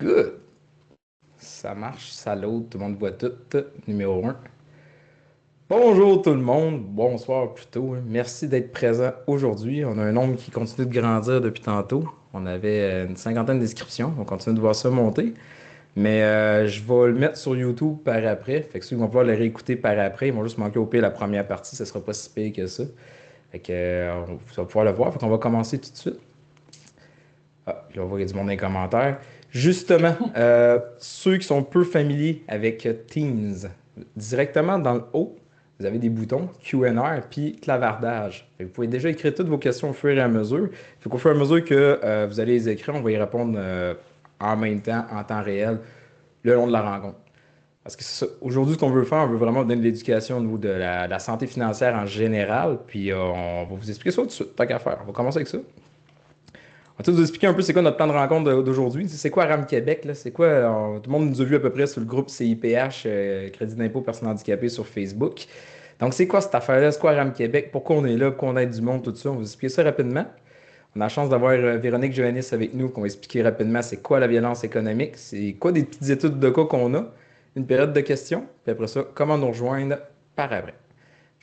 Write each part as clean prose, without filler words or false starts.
Good. Ça marche, ça load, tout le monde voit tout. Numéro un. Bonjour tout le monde, bonsoir plutôt. Merci d'être présent aujourd'hui. On a un nombre qui continue de grandir depuis tantôt. On avait une cinquantaine d'inscriptions. On continue de voir ça monter. Mais je vais le mettre sur YouTube par après. Fait que ceux qui vont pouvoir le réécouter par après, ils vont juste manquer au pire la première partie. Ce sera pas si pire que ça. Fait que vous allez pouvoir le voir. Fait qu'on va commencer tout de suite. Ah, puis là, on voit qu'il y a du monde dans les commentaires. Justement, ceux qui sont peu familiers avec Teams, directement dans le haut, vous avez des boutons Q&R puis clavardage. Fait que vous pouvez déjà écrire toutes vos questions au fur et à mesure. Fait qu'au fur et à mesure que vous allez les écrire, on va y répondre en même temps, en temps réel, le long de la rencontre. Parce que aujourd'hui, ce qu'on veut faire, on veut vraiment donner de l'éducation au niveau de la santé financière en général. Puis on va vous expliquer ça tout de suite, tant qu'à faire. On va commencer avec ça. On va vous expliquer un peu c'est quoi notre plan de rencontre d'aujourd'hui. C'est quoi RAM Québec, là? C'est quoi? Tout le monde nous a vu à peu près sur le groupe CIPH, Crédit d'impôt personnes handicapées sur Facebook. Donc, c'est quoi cette affaire-là? C'est quoi RAM Québec? Pourquoi on est là? Pourquoi on aide du monde? Tout ça. On va vous expliquer ça rapidement. On a la chance d'avoir Véronique Joannis avec nous, qu'on va expliquer rapidement c'est quoi la violence économique, c'est quoi des petites études de cas qu'on a, une période de questions, puis après ça, comment nous rejoindre par après.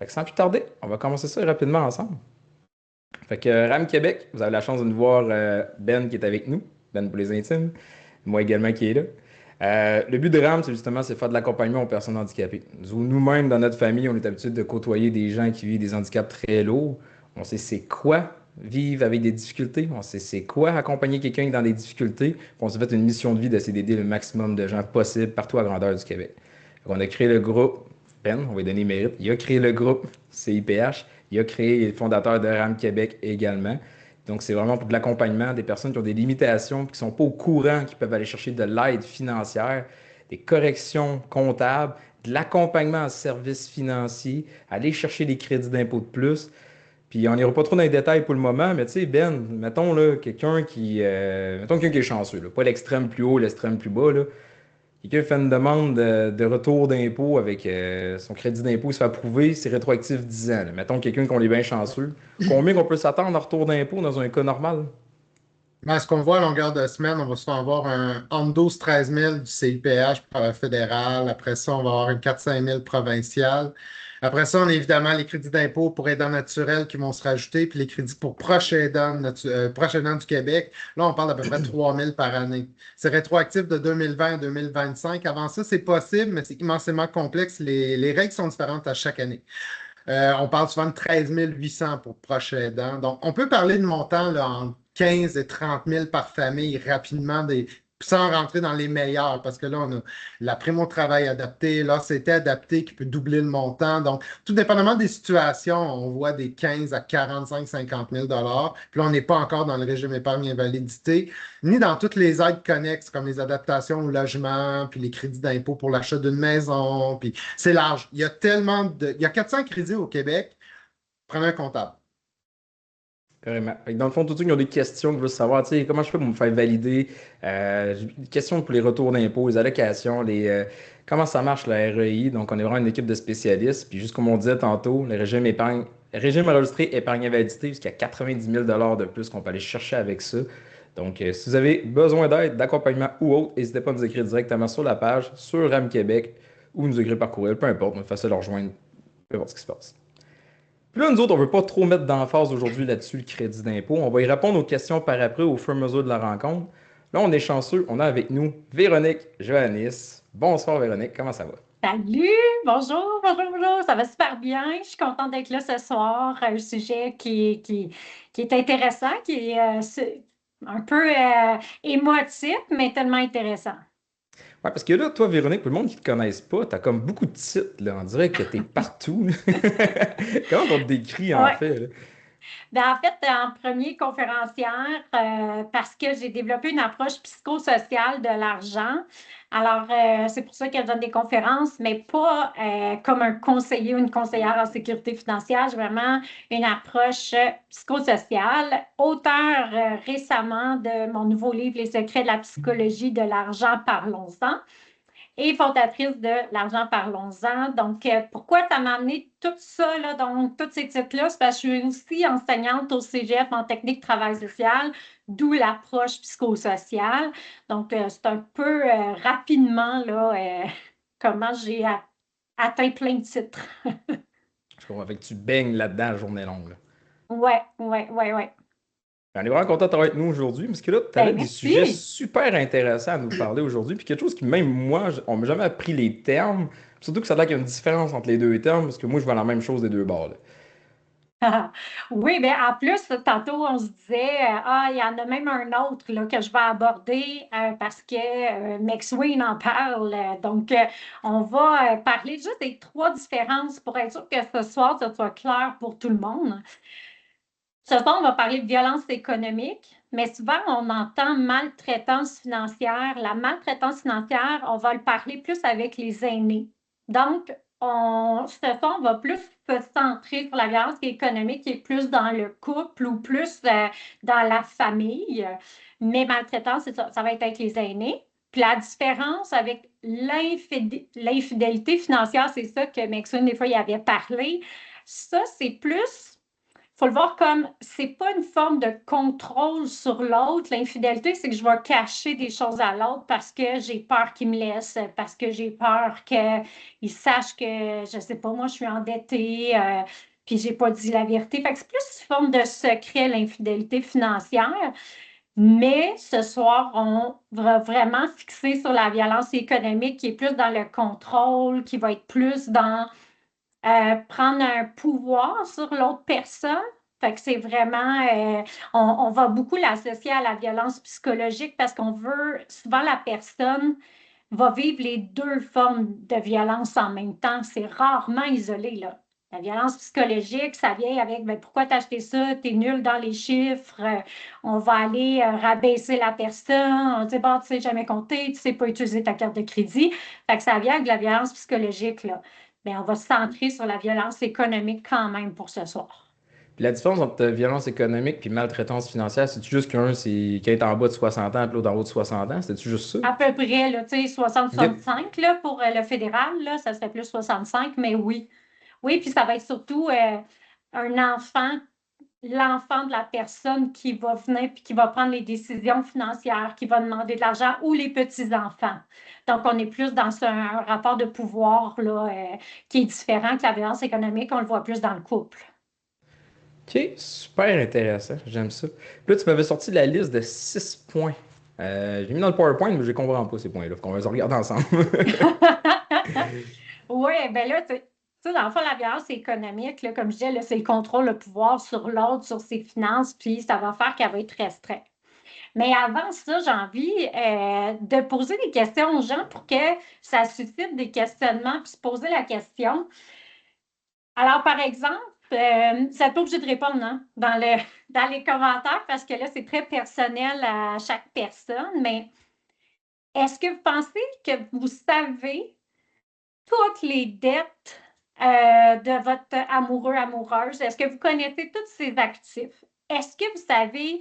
Fait que sans plus tarder, on va commencer ça rapidement ensemble. Fait que RAM Québec, vous avez la chance de nous voir Ben qui est avec nous, Ben pour les intimes, moi également qui est là. Le but de RAM, c'est justement c'est faire de l'accompagnement aux personnes handicapées. Nous-mêmes, dans notre famille, on est habitué de côtoyer des gens qui vivent des handicaps très lourds. On sait c'est quoi vivre avec des difficultés. On sait c'est quoi accompagner quelqu'un dans des difficultés. Puis on s'est fait une mission de vie d'essayer d'aider le maximum de gens possible partout à grandeur du Québec. On a créé le groupe, Ben, on va lui donner mérite, il a créé le groupe CIPH, il a créé, il est le fondateur de RAM Québec également. Donc, c'est vraiment pour de l'accompagnement des personnes qui ont des limitations, qui ne sont pas au courant, qui peuvent aller chercher de l'aide financière, des corrections comptables, de l'accompagnement en services financiers, aller chercher des crédits d'impôt de plus. Puis on n'ira pas trop dans les détails pour le moment, mais tu sais, Ben, mettons là, mettons quelqu'un qui est chanceux, là, pas l'extrême plus haut, l'extrême plus bas, là. Quelqu'un fait une demande de retour d'impôt avec son crédit d'impôt, il se fait approuver, c'est rétroactif 10 ans, là. Mettons quelqu'un qu'on est bien chanceux. Combien qu'on peut s'attendre en retour d'impôt dans un cas normal? Ben, ce qu'on voit à longueur de semaine, on va souvent avoir un entre 12 13 000 du CIPH fédéral. Après ça, on va avoir une 4 5 000 provincial. Après ça, on a évidemment les crédits d'impôt pour aidants naturels qui vont se rajouter, puis les crédits pour proches aidants du Québec. Là, on parle d'à peu près 3 000 par année. C'est rétroactif de 2020 à 2025. Avant ça, c'est possible, mais c'est immensément complexe. Les règles sont différentes à chaque année. On parle souvent de 13 800 pour proches aidants. Donc, on peut parler de montants là, entre 15 et 30 000 par famille rapidement, sans rentrer dans les meilleurs, parce que là, on a la prime au travail adaptée, là, c'était adapté qui peut doubler le montant. Donc, tout dépendamment des situations, on voit des 15 à 45, 50 000 dollars. Puis là, on n'est pas encore dans le régime épargne invalidité, ni dans toutes les aides connexes, comme les adaptations au logement, puis les crédits d'impôt pour l'achat d'une maison, puis c'est large. Il y a il y a 400 crédits au Québec. Prenez un comptable. Carrément. Fait que dans le fond, tous ceux qui ont des questions, qui veulent savoir, tu sais, comment je fais pour me faire valider, j'ai des questions pour les retours d'impôts, les allocations, comment ça marche la REI. Donc, on est vraiment une équipe de spécialistes. Puis, juste comme on disait tantôt, le régime enregistré épargne invalidité, jusqu'à 90 000 de plus qu'on peut aller chercher avec ça. Donc, si vous avez besoin d'aide, d'accompagnement ou autre, n'hésitez pas à nous écrire directement sur la page, sur RAM Québec, ou nous écrire par courriel, peu importe, on est facile à rejoindre, peu importe ce qui se passe. Puis là, nous autres, on veut pas trop mettre d'emphase aujourd'hui là-dessus, le crédit d'impôt. On va y répondre aux questions par après, au fur et à mesure de la rencontre. Là, on est chanceux. On a avec nous Véronique Johannis. Bonsoir, Véronique. Comment ça va? Salut, bonjour, bonjour, bonjour, ça va super bien. Je suis contente d'être là ce soir. Un sujet qui est intéressant, qui est un peu émotif, mais tellement intéressant. Ouais, parce que là, toi, Véronique, pour le monde qui te connaisse pas, t'as comme beaucoup de titres, là. On dirait que t'es partout. Comment on te décrit, en Ouais. fait, là? Ben, en fait, en premier, conférencière, parce que j'ai développé une approche psychosociale de l'argent. Alors, c'est pour ça que je donne des conférences, mais pas comme un conseiller ou une conseillère en sécurité financière. J'ai vraiment une approche psychosociale. Auteur récemment de mon nouveau livre, Les secrets de la psychologie de l'argent, parlons-en. et fondatrice de L'argent, parlons-en. Donc, pourquoi ça m'a amené tout ça, là, donc tous ces titres-là? C'est parce que je suis aussi enseignante au Cégep en technique de travail social, d'où l'approche psychosociale. Donc, c'est un peu rapidement là, comment j'ai atteint plein de titres. Je comprends. Fait que tu baignes là-dedans la journée longue, là. Ouais, ouais, ouais, ouais. On est vraiment content d'avoir avec nous aujourd'hui, parce que là, tu avais Ben, des sujets merci. super intéressants à nous parler aujourd'hui, puis quelque chose qui, même moi, on m'a jamais appris les termes, surtout que ça a l'air qu'il y a une différence entre les deux termes, parce que moi, je vois la même chose des deux bords, là. Oui, bien en plus, tantôt, on se disait, il y en a même un autre là, que je vais aborder parce que McSween en parle. Donc, on va parler juste des trois différences pour être sûr que ce soir, ça soit clair pour tout le monde. Ce soir, on va parler de violence économique, mais souvent, on entend maltraitance financière. La maltraitance financière, on va le parler plus avec les aînés. Donc, ce soir, on va plus se centrer sur la violence économique qui est plus dans le couple ou plus dans la famille. Mais maltraitance, ça va être avec les aînés. Puis la différence avec l'infidélité financière, c'est ça que Maxine, des fois, il avait parlé. Ça, c'est plus faut le voir comme c'est pas une forme de contrôle sur l'autre. L'infidélité, c'est que je vais cacher des choses à l'autre parce que j'ai peur qu'il me laisse, parce que j'ai peur qu'il sache que, je sais pas, moi, je suis endettée, puis j'ai pas dit la vérité. Fait que c'est plus une forme de secret, l'infidélité financière. Mais ce soir, on va vraiment fixer sur la violence économique qui est plus dans le contrôle, qui va être plus dans prendre un pouvoir sur l'autre personne. Fait que c'est vraiment, on va beaucoup l'associer à la violence psychologique parce qu'on veut, souvent la personne va vivre les deux formes de violence en même temps. C'est rarement isolé, là. La violence psychologique, ça vient avec ben, pourquoi t'as acheté ça, t'es nul dans les chiffres, on va aller rabaisser la personne, on dit bon, tu sais jamais compter, tu sais pas utiliser ta carte de crédit. Fait que ça vient avec la violence psychologique, là. Mais on va se centrer sur la violence économique quand même pour ce soir. Puis la différence entre violence économique et maltraitance financière, c'est juste qu'un, c'est qui est en bas de 60 ans, puis l'autre en haut de 60 ans, c'est-tu juste ça? À peu près, là, tu sais, Ok. 60-65 là, pour le fédéral, là, ça serait plus 65, mais oui. Oui, puis ça va être surtout un enfant, l'enfant de la personne qui va venir puis qui va prendre les décisions financières, qui va demander de l'argent ou les petits-enfants. Donc, on est plus dans un rapport de pouvoir là, qui est différent que la violence économique, on le voit plus dans le couple. Ok, super intéressant, j'aime ça. Puis là, tu m'avais sorti la liste de 6 points. J'ai mis dans le PowerPoint, mais je ne comprends pas ces points-là. Faut qu'on va les regarder ensemble. Oui, bien là, tu sais, dans le fond, la violence économique, là, comme je disais, là, c'est le contrôle, le pouvoir sur l'autre, sur ses finances, puis ça va faire qu'elle va être restreinte. Mais avant ça, j'ai envie de poser des questions aux gens pour que ça suscite des questionnements, puis se poser la question. Alors, par exemple, ça n'est pas obligé de répondre hein, dans les commentaires parce que là, c'est très personnel à chaque personne, mais est-ce que vous pensez que vous savez toutes les dettes de votre amoureux, amoureuse? Est-ce que vous connaissez tous ses actifs? Est-ce que vous savez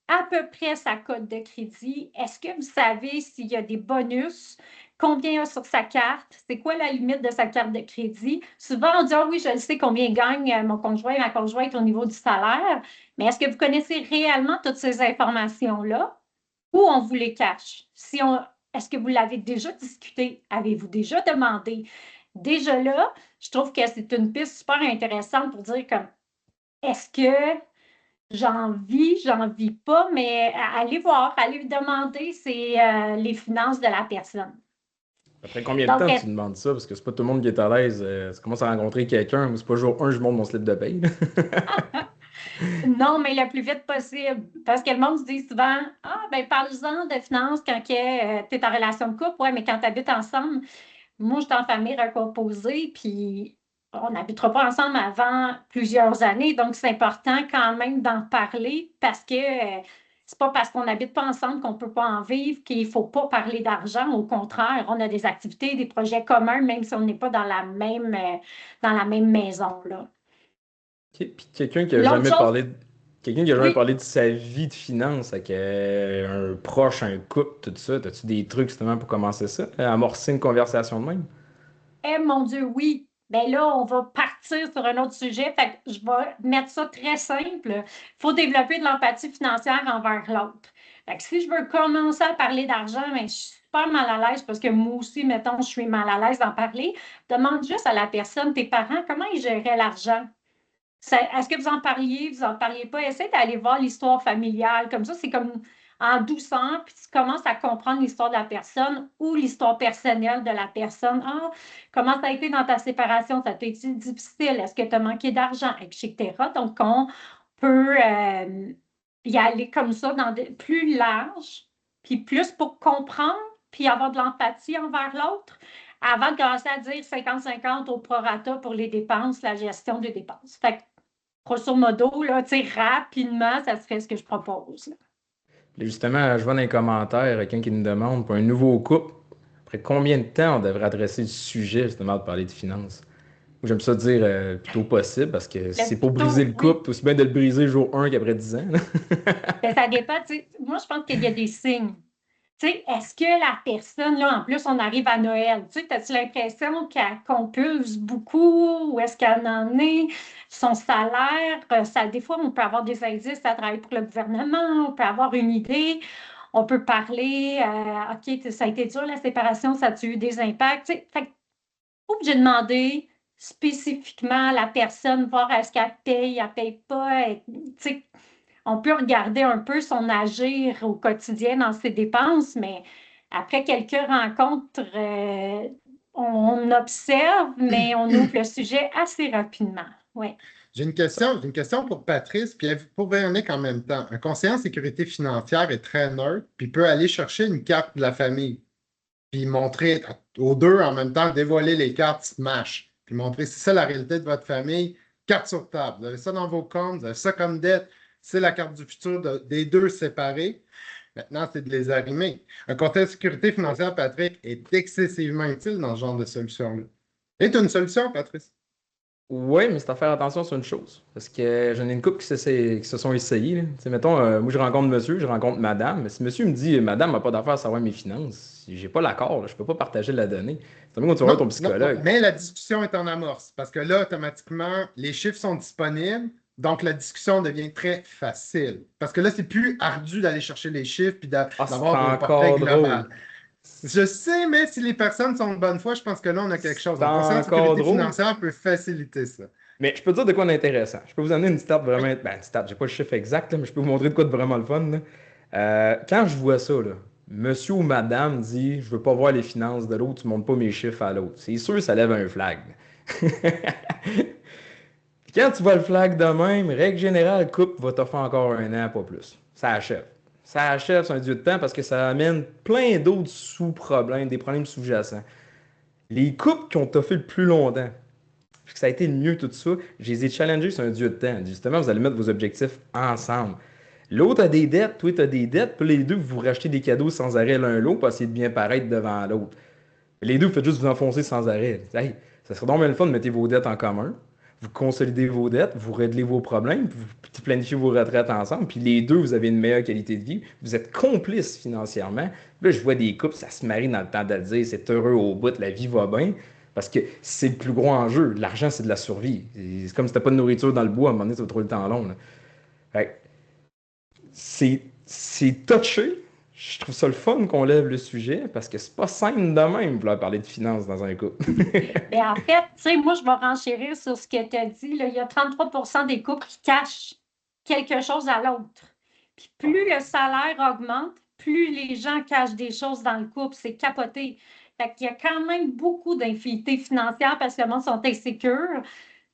à peu près sa cote de crédit? Est-ce que vous savez s'il y a des bonus? Combien il y a sur sa carte? C'est quoi la limite de sa carte de crédit? Souvent, on dit, ah oui, je le sais combien gagne mon conjoint, ma conjointe au niveau du salaire. Mais est-ce que vous connaissez réellement toutes ces informations-là ou on vous les cache? Est-ce que vous l'avez déjà discuté? Avez-vous déjà demandé? Déjà là, je trouve que c'est une piste super intéressante pour dire comme, est-ce que j'en vis pas, mais allez voir, allez demander, c'est les finances de la personne. Après combien de Donc, temps tu demandes ça? Parce que c'est pas tout le monde qui est à l'aise. Tu commences à rencontrer quelqu'un, ou c'est pas jour un, je monte mon slip de paye, là. non, mais le plus vite possible. Parce que le monde se dit souvent, ah, ben parle-en de finances quand tu es en relation de couple. Ouais, mais quand tu habites ensemble, moi, je suis en famille recomposée, puis on n'habitera pas ensemble avant plusieurs années. Donc, c'est important quand même d'en parler parce que c'est pas parce qu'on n'habite pas ensemble qu'on ne peut pas en vivre, qu'il ne faut pas parler d'argent. Au contraire, on a des activités, des projets communs, même si on n'est pas dans la même maison, là. Ok. Puis quelqu'un qui a L'autre jamais chose, parlé, Quelqu'un qui a jamais Oui, parlé de sa vie de finance avec un proche, un couple, tout ça, as-tu des trucs justement pour commencer ça? Amorcer une conversation de même? eh mon Dieu, oui. Ben là, on va partir sur un autre sujet. Fait que je vais mettre ça très simple. Il faut développer de l'empathie financière envers l'autre. Fait que si je veux commencer à parler d'argent, ben, je suis super mal à l'aise parce que moi aussi, mettons, je suis mal à l'aise d'en parler. Demande juste à la personne, tes parents, comment ils géraient l'argent? Est-ce que vous en parliez pas? Essaye d'aller voir l'histoire familiale. Comme ça, c'est comme en douceur, puis tu commences à comprendre l'histoire de la personne ou l'histoire personnelle de la personne. Ah, comment ça a été dans ta séparation? Ça t'a été difficile? Est-ce que tu as manqué d'argent? Etc. Donc, on peut y aller comme ça plus large, puis plus pour comprendre, puis avoir de l'empathie envers l'autre avant de commencer à dire 50-50 au prorata pour les dépenses, la gestion des dépenses. Fait que, grosso modo, là, tu sais, rapidement, ça serait ce que je propose, là. Puis justement, je vois dans les commentaires quelqu'un qui nous demande pour un nouveau couple, après combien de temps on devrait adresser le sujet justement de parler de finances? Moi, j'aime ça dire plutôt possible parce que si Le c'est pour plus briser tôt, le oui. couple, aussi bien de le briser jour 1 qu'après 10 ans. Là. Ben, ça dépend, tu sais. Moi, je pense qu'il y a des signes. Tu sais, est-ce que la personne, là, en plus, on arrive à Noël, tu sais, as-tu l'impression qu'elle compulse beaucoup ou est-ce qu'elle en est? Son salaire, ça, des fois, on peut avoir des indices, ça travaille pour le gouvernement, on peut avoir une idée, on peut parler, OK, ça a été dur la séparation, ça a-tu eu des impacts? Tu sais, fait que, pas obligé de demander spécifiquement à la personne, voir est-ce qu'elle paye pas, tu sais, on peut regarder un peu son agir au quotidien dans ses dépenses, mais après quelques rencontres, on observe, mais on ouvre le sujet assez rapidement. Oui. J'ai une question pour Patrice, puis pour Véronique en même temps. Un conseiller en sécurité financière est très neutre, puis peut aller chercher une carte de la famille, puis montrer aux deux en même temps, dévoiler les cartes Smash, puis montrer c'est ça la réalité de votre famille, carte sur table. Vous avez ça dans vos comptes, vous avez ça comme dette, c'est la carte du futur des deux séparés. Maintenant, c'est de les arrimer. Un conseiller en sécurité financière, Patrick, est excessivement utile dans ce genre de solution-là. Et tu as une solution, Patrice? Oui, mais c'est à faire attention sur une chose. Parce que j'en ai une couple qui se sont essayés. Là. Tu sais, mettons, moi je rencontre monsieur, je rencontre madame. Mais si monsieur me dit madame n'a pas d'affaire à savoir mes finances, j'ai pas l'accord, là, je peux pas partager la donnée. C'est comme quand tu vas voir ton Non, non, non, psychologue. mais la discussion est en amorce parce que là, automatiquement, les chiffres sont disponibles, donc la discussion devient très facile. Parce que là, c'est plus ardu d'aller chercher les chiffres puis Ah, c'est d'avoir un portrait encore global. drôle. Je sais, mais si les personnes sont de bonne foi, je pense que là, on a quelque chose. C'est Un conseiller en encore sécurité drôle. financière peut faciliter ça. Mais je peux te dire de quoi d'intéressant. Je peux vous amener une stat vraiment. Ben, une stat, j'ai pas le chiffre exact, là, mais je peux vous montrer de quoi de vraiment le fun. Là. Quand je vois ça, là, monsieur ou madame dit je veux pas voir les finances de l'autre, tu montres pas mes chiffres à l'autre. C'est sûr, ça lève un flag. Puis quand tu vois le flag de même, règle générale, le couple va t'offrir encore un an, pas plus. Ça achève. Ça achève sur un dieu de temps parce que ça amène plein d'autres sous-problèmes, des problèmes sous-jacents. Les couples qui ont toffé le plus longtemps, puis que ça a été le mieux tout ça, je les ai challengés sur un dieu de temps. Justement, vous allez mettre vos objectifs ensemble. L'autre a des dettes, toi tu as des dettes, puis les deux vous vous rachetez des cadeaux sans arrêt l'un l'autre pour essayer de bien paraître devant l'autre. Les deux, vous faites juste vous enfoncer sans arrêt. Hey, ça serait donc bien le fun de mettre vos dettes en commun. Vous consolidez vos dettes, vous réglez vos problèmes, puis vous planifiez vos retraites ensemble, puis les deux, vous avez une meilleure qualité de vie. Vous êtes complices financièrement. Puis là, je vois des couples, ça se marie dans le temps de le dire, c'est heureux au bout, la vie va bien. Parce que c'est le plus gros enjeu. L'argent, c'est de la survie. C'est comme si t'as pas de nourriture dans le bois, à un moment donné, ça va trouver le temps long. Là. Fait que c'est touché. Je trouve ça le fun qu'on lève le sujet parce que c'est pas simple de même vouloir parler de finances dans un couple. Bien, en fait, tu sais, moi, je vais renchérir sur ce que tu as dit, là. Il y a 33 des couples qui cachent quelque chose à l'autre. Puis plus le salaire augmente, plus les gens cachent des choses dans le couple. C'est capoté. Fait qu'il y a quand même beaucoup d'infinités financières parce que le monde sont insécures.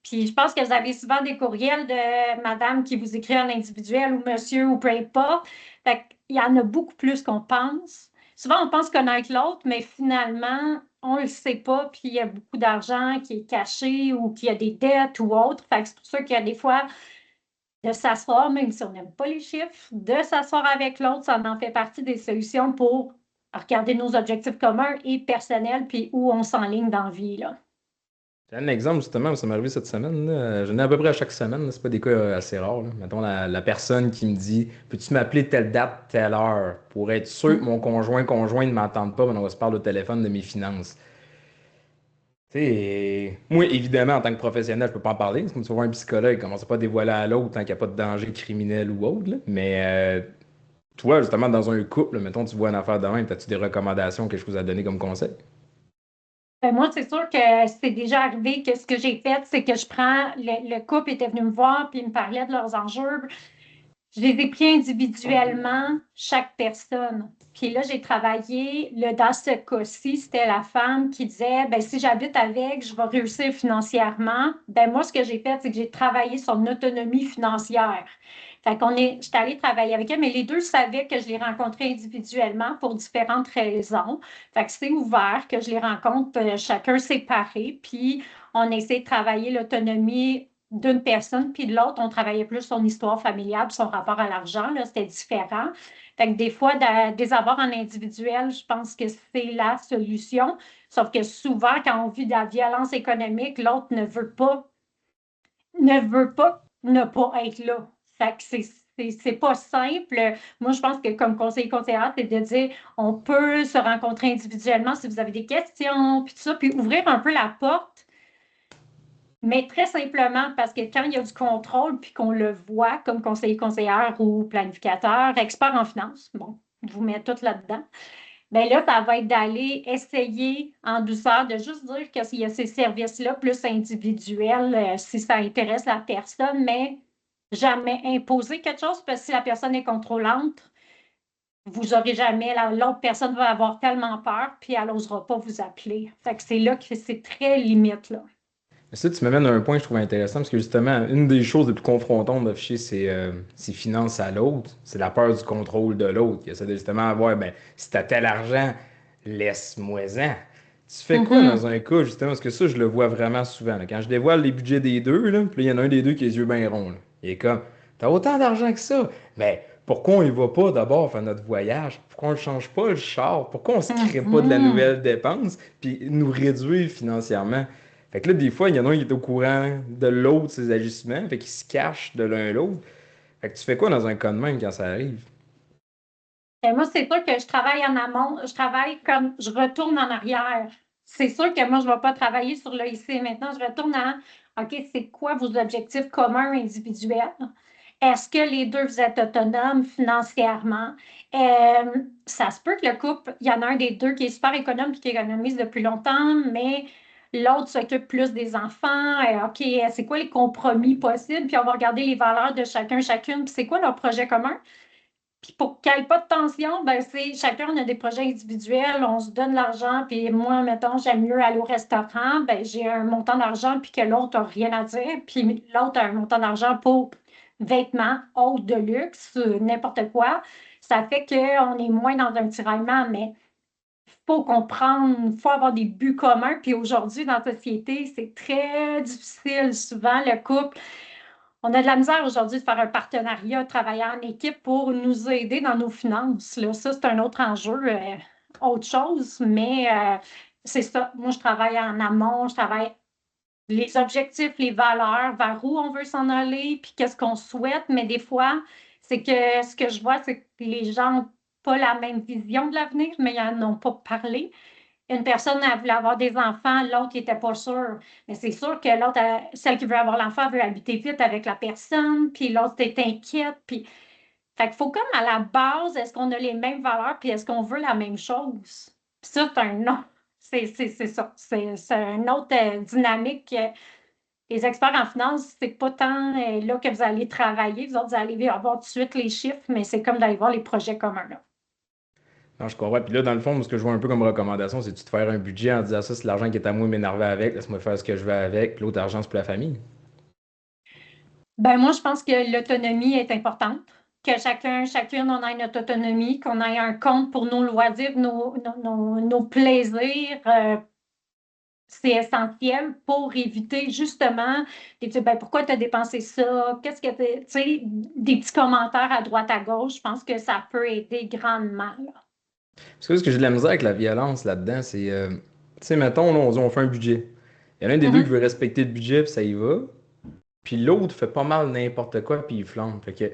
Puis je pense que vous avez souvent des courriels de madame qui vous écrit en individuel ou monsieur ou peu importe. Fait qu'il y en a beaucoup plus qu'on pense. Souvent, on pense connaître l'autre, mais finalement, on ne le sait pas. Puis il y a beaucoup d'argent qui est caché ou qu'il y a des dettes ou autre. Fait que c'est pour ça qu'il y a des fois de s'asseoir, même si on n'aime pas les chiffres, de s'asseoir avec l'autre, ça en fait partie des solutions pour regarder nos objectifs communs et personnels, puis où on s'enligne dans la vie, là. J'ai un exemple, justement, ça m'est arrivé cette semaine. Là. J'en ai à peu près à chaque semaine. Là. C'est pas des cas assez rares. Là. Mettons la personne qui me dit peux-tu m'appeler telle date, telle heure pour être sûr que mon conjoint ne m'entende pas quand on va se parler au téléphone de mes finances. Tu sais, moi, évidemment, en tant que professionnel, je peux pas en parler. C'est comme si tu vas voir un psychologue, il commence pas à dévoiler à l'autre tant qu'il n'y a pas de danger criminel ou autre. Là. Mais toi, justement, dans un couple, mettons, tu vois une affaire de même, as-tu des recommandations, quelque chose à donner comme conseil? Moi, c'est sûr que c'est déjà arrivé que ce que j'ai fait, c'est que je prends, le couple était venu me voir puis il me parlait de leurs enjeux. Je les ai pris individuellement, chaque personne. Puis là, j'ai travaillé, dans ce cas-ci, c'était la femme qui disait, ben si j'habite avec, je vais réussir financièrement. Ben moi, ce que j'ai fait, c'est que j'ai travaillé sur une autonomie financière. Fait j'étais allée travailler avec elle, mais les deux savaient que je les rencontrais individuellement pour différentes raisons. Fait que c'est ouvert, que je les rencontre chacun séparé, puis on essaie de travailler l'autonomie d'une personne, puis de l'autre, on travaillait plus son histoire familiale, puis son rapport à l'argent, là, c'était différent. Fait que des fois, des avoirs en individuel, je pense que c'est la solution. Sauf que souvent, quand on vit de la violence économique, l'autre ne veut pas ne pas être là. Fait que c'est pas simple. Moi, je pense que comme conseiller conseillère, c'est de dire on peut se rencontrer individuellement si vous avez des questions, puis tout ça, puis ouvrir un peu la porte, mais très simplement parce que quand il y a du contrôle puis qu'on le voit comme conseiller conseillère ou planificateur, expert en finance, bon, je vous mets tout là-dedans. Bien là, ça va être d'aller essayer en douceur de juste dire qu'il y a ces services-là plus individuels si ça intéresse la personne, mais jamais imposer quelque chose parce que si la personne est contrôlante, vous aurez jamais, l'autre personne va avoir tellement peur puis elle n'osera pas vous appeler. Fait que c'est là que c'est très limite, là. Ça, tu m'amènes à un point que je trouve intéressant parce que justement, une des choses les plus confrontantes d'afficher ses finances à l'autre, c'est la peur du contrôle de l'autre. Il essaie de justement avoir, ben, si t'as tel argent, laisse-moi-en. Tu fais quoi dans Mhm. un cas, justement, parce que ça, je le vois vraiment souvent. Là. Quand je dévoile les budgets des deux, là, puis là, il y en a un des deux qui a les yeux bien ronds. Là. Il est comme, t'as autant d'argent que ça? Ben, pourquoi on y va pas d'abord faire notre voyage? Pourquoi on ne change pas le char? Pourquoi on se crée pas de la Mhm. nouvelle dépense puis nous réduire financièrement? Fait que là, des fois, il y en a un qui est au courant de l'autre, ses agissements, fait qu'il se cache de l'un à l'autre. Fait que tu fais quoi dans un cas de même quand ça arrive? Et moi, c'est sûr que je travaille en amont, je travaille comme je retourne en arrière. C'est sûr que moi, je ne vais pas travailler sur le ici et maintenant. Je retourne à OK, c'est quoi vos objectifs communs individuels? Est-ce que les deux, vous êtes autonomes financièrement? Ça se peut que le couple, il y en a un des deux qui est super économe et qui économise depuis longtemps, mais l'autre s'occupe plus des enfants. OK, c'est quoi les compromis possibles? Puis on va regarder les valeurs de chacun, chacune, puis c'est quoi leur projet commun? Puis pour qu'il n'y ait pas de tension, ben c'est chacun on a des projets individuels, on se donne l'argent, puis moi, mettons, j'aime mieux aller au restaurant, ben j'ai un montant d'argent, puis que l'autre n'a rien à dire, puis l'autre a un montant d'argent pour vêtements, autres de luxe, n'importe quoi. Ça fait qu'on est moins dans un tiraillement, mais il faut comprendre, il faut avoir des buts communs. Puis aujourd'hui, dans la société, c'est très difficile. Souvent, le couple, on a de la misère aujourd'hui de faire un partenariat, travailler en équipe pour nous aider dans nos finances, là. Ça, c'est un autre enjeu, autre chose, mais c'est ça. Moi, je travaille en amont, je travaille les objectifs, les valeurs, vers où on veut s'en aller, puis qu'est-ce qu'on souhaite. Mais des fois, c'est que ce que je vois, c'est que les gens n'ont pas la même vision de l'avenir, mais ils n'en ont pas parlé. Une personne, elle voulait avoir des enfants, l'autre, il n'était pas sûr. Mais c'est sûr que l'autre, celle qui veut avoir l'enfant, veut habiter vite avec la personne, puis l'autre est inquiète. Puis... Fait qu'il faut comme à la base, est-ce qu'on a les mêmes valeurs, puis est-ce qu'on veut la même chose? Puis ça, c'est un non. C'est ça. C'est une autre dynamique. Les experts en finance, c'est pas tant là que vous allez travailler. Vous autres, vous allez avoir tout de suite les chiffres, mais c'est comme d'aller voir les projets communs, là. Non, je comprends. Puis là, dans le fond, ce que je vois un peu comme recommandation, c'est de te faire un budget en disant ça, c'est l'argent qui est à moi, m'énerver avec, laisse-moi faire ce que je veux avec, puis l'autre argent, c'est pour la famille. Ben moi, je pense que l'autonomie est importante, que chacun, chacune, on ait notre autonomie, qu'on ait un compte pour nos loisirs, nos plaisirs. C'est essentiel pour éviter justement de dire ben, pourquoi tu as dépensé ça, qu'est-ce que tu sais, des petits commentaires à droite à gauche, je pense que ça peut aider grandement, là. Parce que ce que j'ai de la misère avec la violence là-dedans, c'est, tu sais, mettons, là, on dit on fait un budget. Il y en a un des deux qui veut respecter le budget, puis ça y va. Puis l'autre fait pas mal n'importe quoi, puis il flambe. Fait que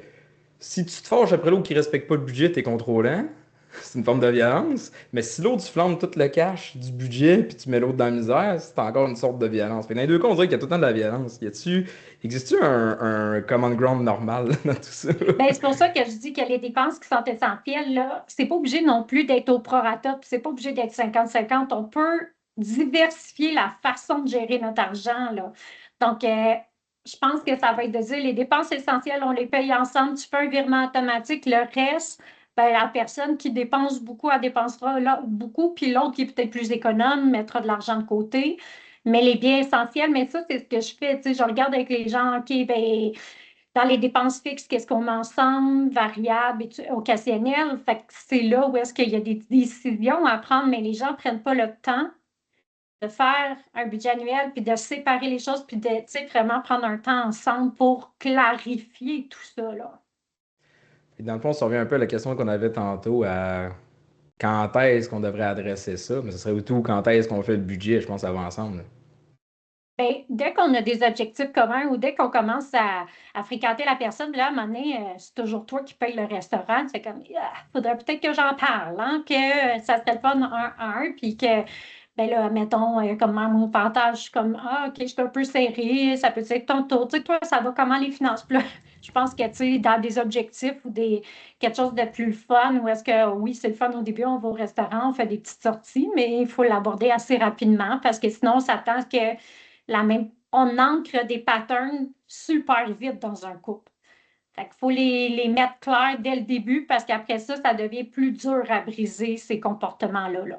si tu te fâches après l'autre qui respecte pas le budget, t'es contrôlant. C'est une forme de violence. Mais si l'autre, tu flammes tout le cash du budget, puis tu mets l'autre dans la misère, c'est encore une sorte de violence. Fait que dans les deux cas, on dirait qu'il y a tout le temps de la violence. Existe-tu un common ground normal dans tout ça? Ben, c'est pour ça que je dis que les dépenses qui sont essentielles, là, c'est pas obligé non plus d'être au prorata, puis c'est pas obligé d'être 50-50. On peut diversifier la façon de gérer notre argent, là. Donc, je pense que ça va être de dire les dépenses essentielles, on les paye ensemble, tu fais un virement automatique, le reste, ben, la personne qui dépense beaucoup, elle dépensera là, beaucoup, puis l'autre qui est peut-être plus économe mettra de l'argent de côté. Mais les biens essentiels, mais ça, c'est ce que je fais. Tu sais, je regarde avec les gens, OK, ben dans les dépenses fixes, qu'est-ce qu'on met ensemble, variables, occasionnelles. Fait que c'est là où est-ce qu'il y a des décisions à prendre, mais les gens ne prennent pas le temps de faire un budget annuel, puis de séparer les choses, puis de, tu sais, vraiment prendre un temps ensemble pour clarifier tout ça, là. Et dans le fond, ça revient un peu à la question qu'on avait tantôt à quand est-ce qu'on devrait adresser ça, mais ce serait tout quand est-ce qu'on fait le budget, je pense que ça va ensemble. Bien, dès qu'on a des objectifs communs ou dès qu'on commence à fréquenter la personne, là, à un moment donné, c'est toujours toi qui payes le restaurant. C'est comme, il faudrait peut-être que j'en parle, hein, que ça serait le fun un à un, puis que, ben là, mettons, comme mon partage, je suis comme, ah, OK, je suis un peu serré, ça peut être ton tour. Tu sais, toi, ça va comment les finances? Puis là, je pense que, tu sais, dans des objectifs ou quelque chose de plus fun, ou est-ce que, oui, c'est le fun au début, on va au restaurant, on fait des petites sorties, mais il faut l'aborder assez rapidement parce que sinon, on s'attend que on ancre des patterns super vite dans un couple. Fait qu'il faut les mettre clairs dès le début parce qu'après ça, ça devient plus dur à briser ces comportements-là, là.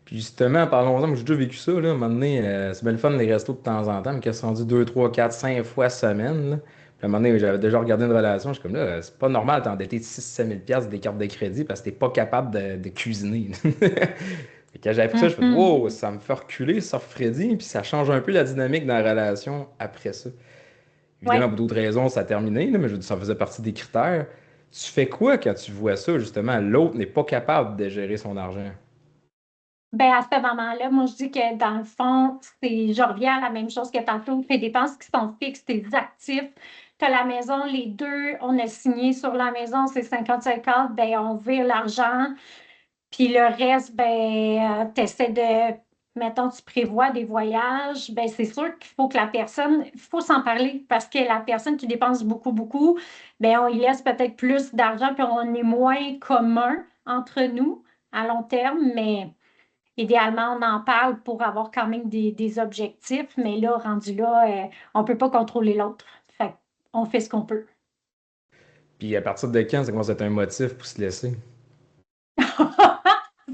Puis justement, parlons-en, moi j'ai déjà vécu ça, là, à un moment donné, c'est bien le fun les restos de temps en temps, mais qui sont rendus 2, 3, 4, 5 fois semaine, là. Puis à un moment donné, j'avais déjà regardé une relation, je suis comme là, c'est pas normal d'endetter 6-7 000 piastres des cartes de crédit parce que t'es pas capable de cuisiner. Et quand j'avais pris ça, je fais wow, ça me fait reculer, ça refroidit, puis ça change un peu la dynamique dans la relation après ça. Oui. Évidemment, pour d'autres raisons, ça a terminé, là, mais je veux dire, ça faisait partie des critères. Tu fais quoi quand tu vois ça, justement, l'autre n'est pas capable de gérer son argent? Ben à ce moment-là, moi, je dis que dans le fond, je reviens à la même chose que tantôt, tes dépenses qui sont fixes, tes actifs, tu as la maison, les deux, on a signé sur la maison, c'est 50-50, ben on vire l'argent. Puis le reste, ben, tu essaies de, mettons, tu prévois des voyages, ben c'est sûr qu'il faut que la personne, il faut s'en parler parce que la personne qui dépense beaucoup, beaucoup, ben on y laisse peut-être plus d'argent puis on est moins commun entre nous à long terme, mais idéalement, on en parle pour avoir quand même des objectifs, mais là, rendu là, on ne peut pas contrôler l'autre. Fait on fait ce qu'on peut. Puis à partir de quand ça commence à être un motif pour se laisser?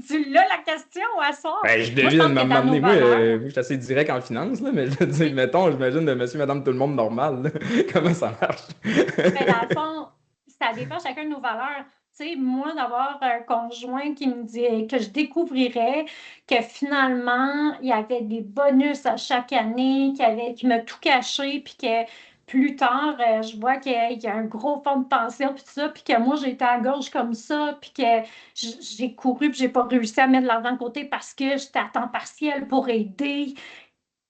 Tu l'as la question à soir? Ben, je Moi, je devine, pense à que un dans moment nos donné, valeurs, moi, je suis assez direct en finance, là, mais je veux dire, mettons, j'imagine de monsieur, madame, tout le monde normal, là. Comment ça marche? ben, dans le fond, ça dépend chacun de nos valeurs. Tu sais, moi, d'avoir un conjoint qui me dit que je découvrirais que finalement, il y avait des bonus à chaque année, qui m'a tout caché, puis que plus tard, je vois qu'il y a un gros fonds de pension, puis tout ça, puis que moi, j'ai été à gauche comme ça, puis que j'ai couru, puis j'ai pas réussi à mettre de l'argent de côté parce que j'étais à temps partiel pour aider.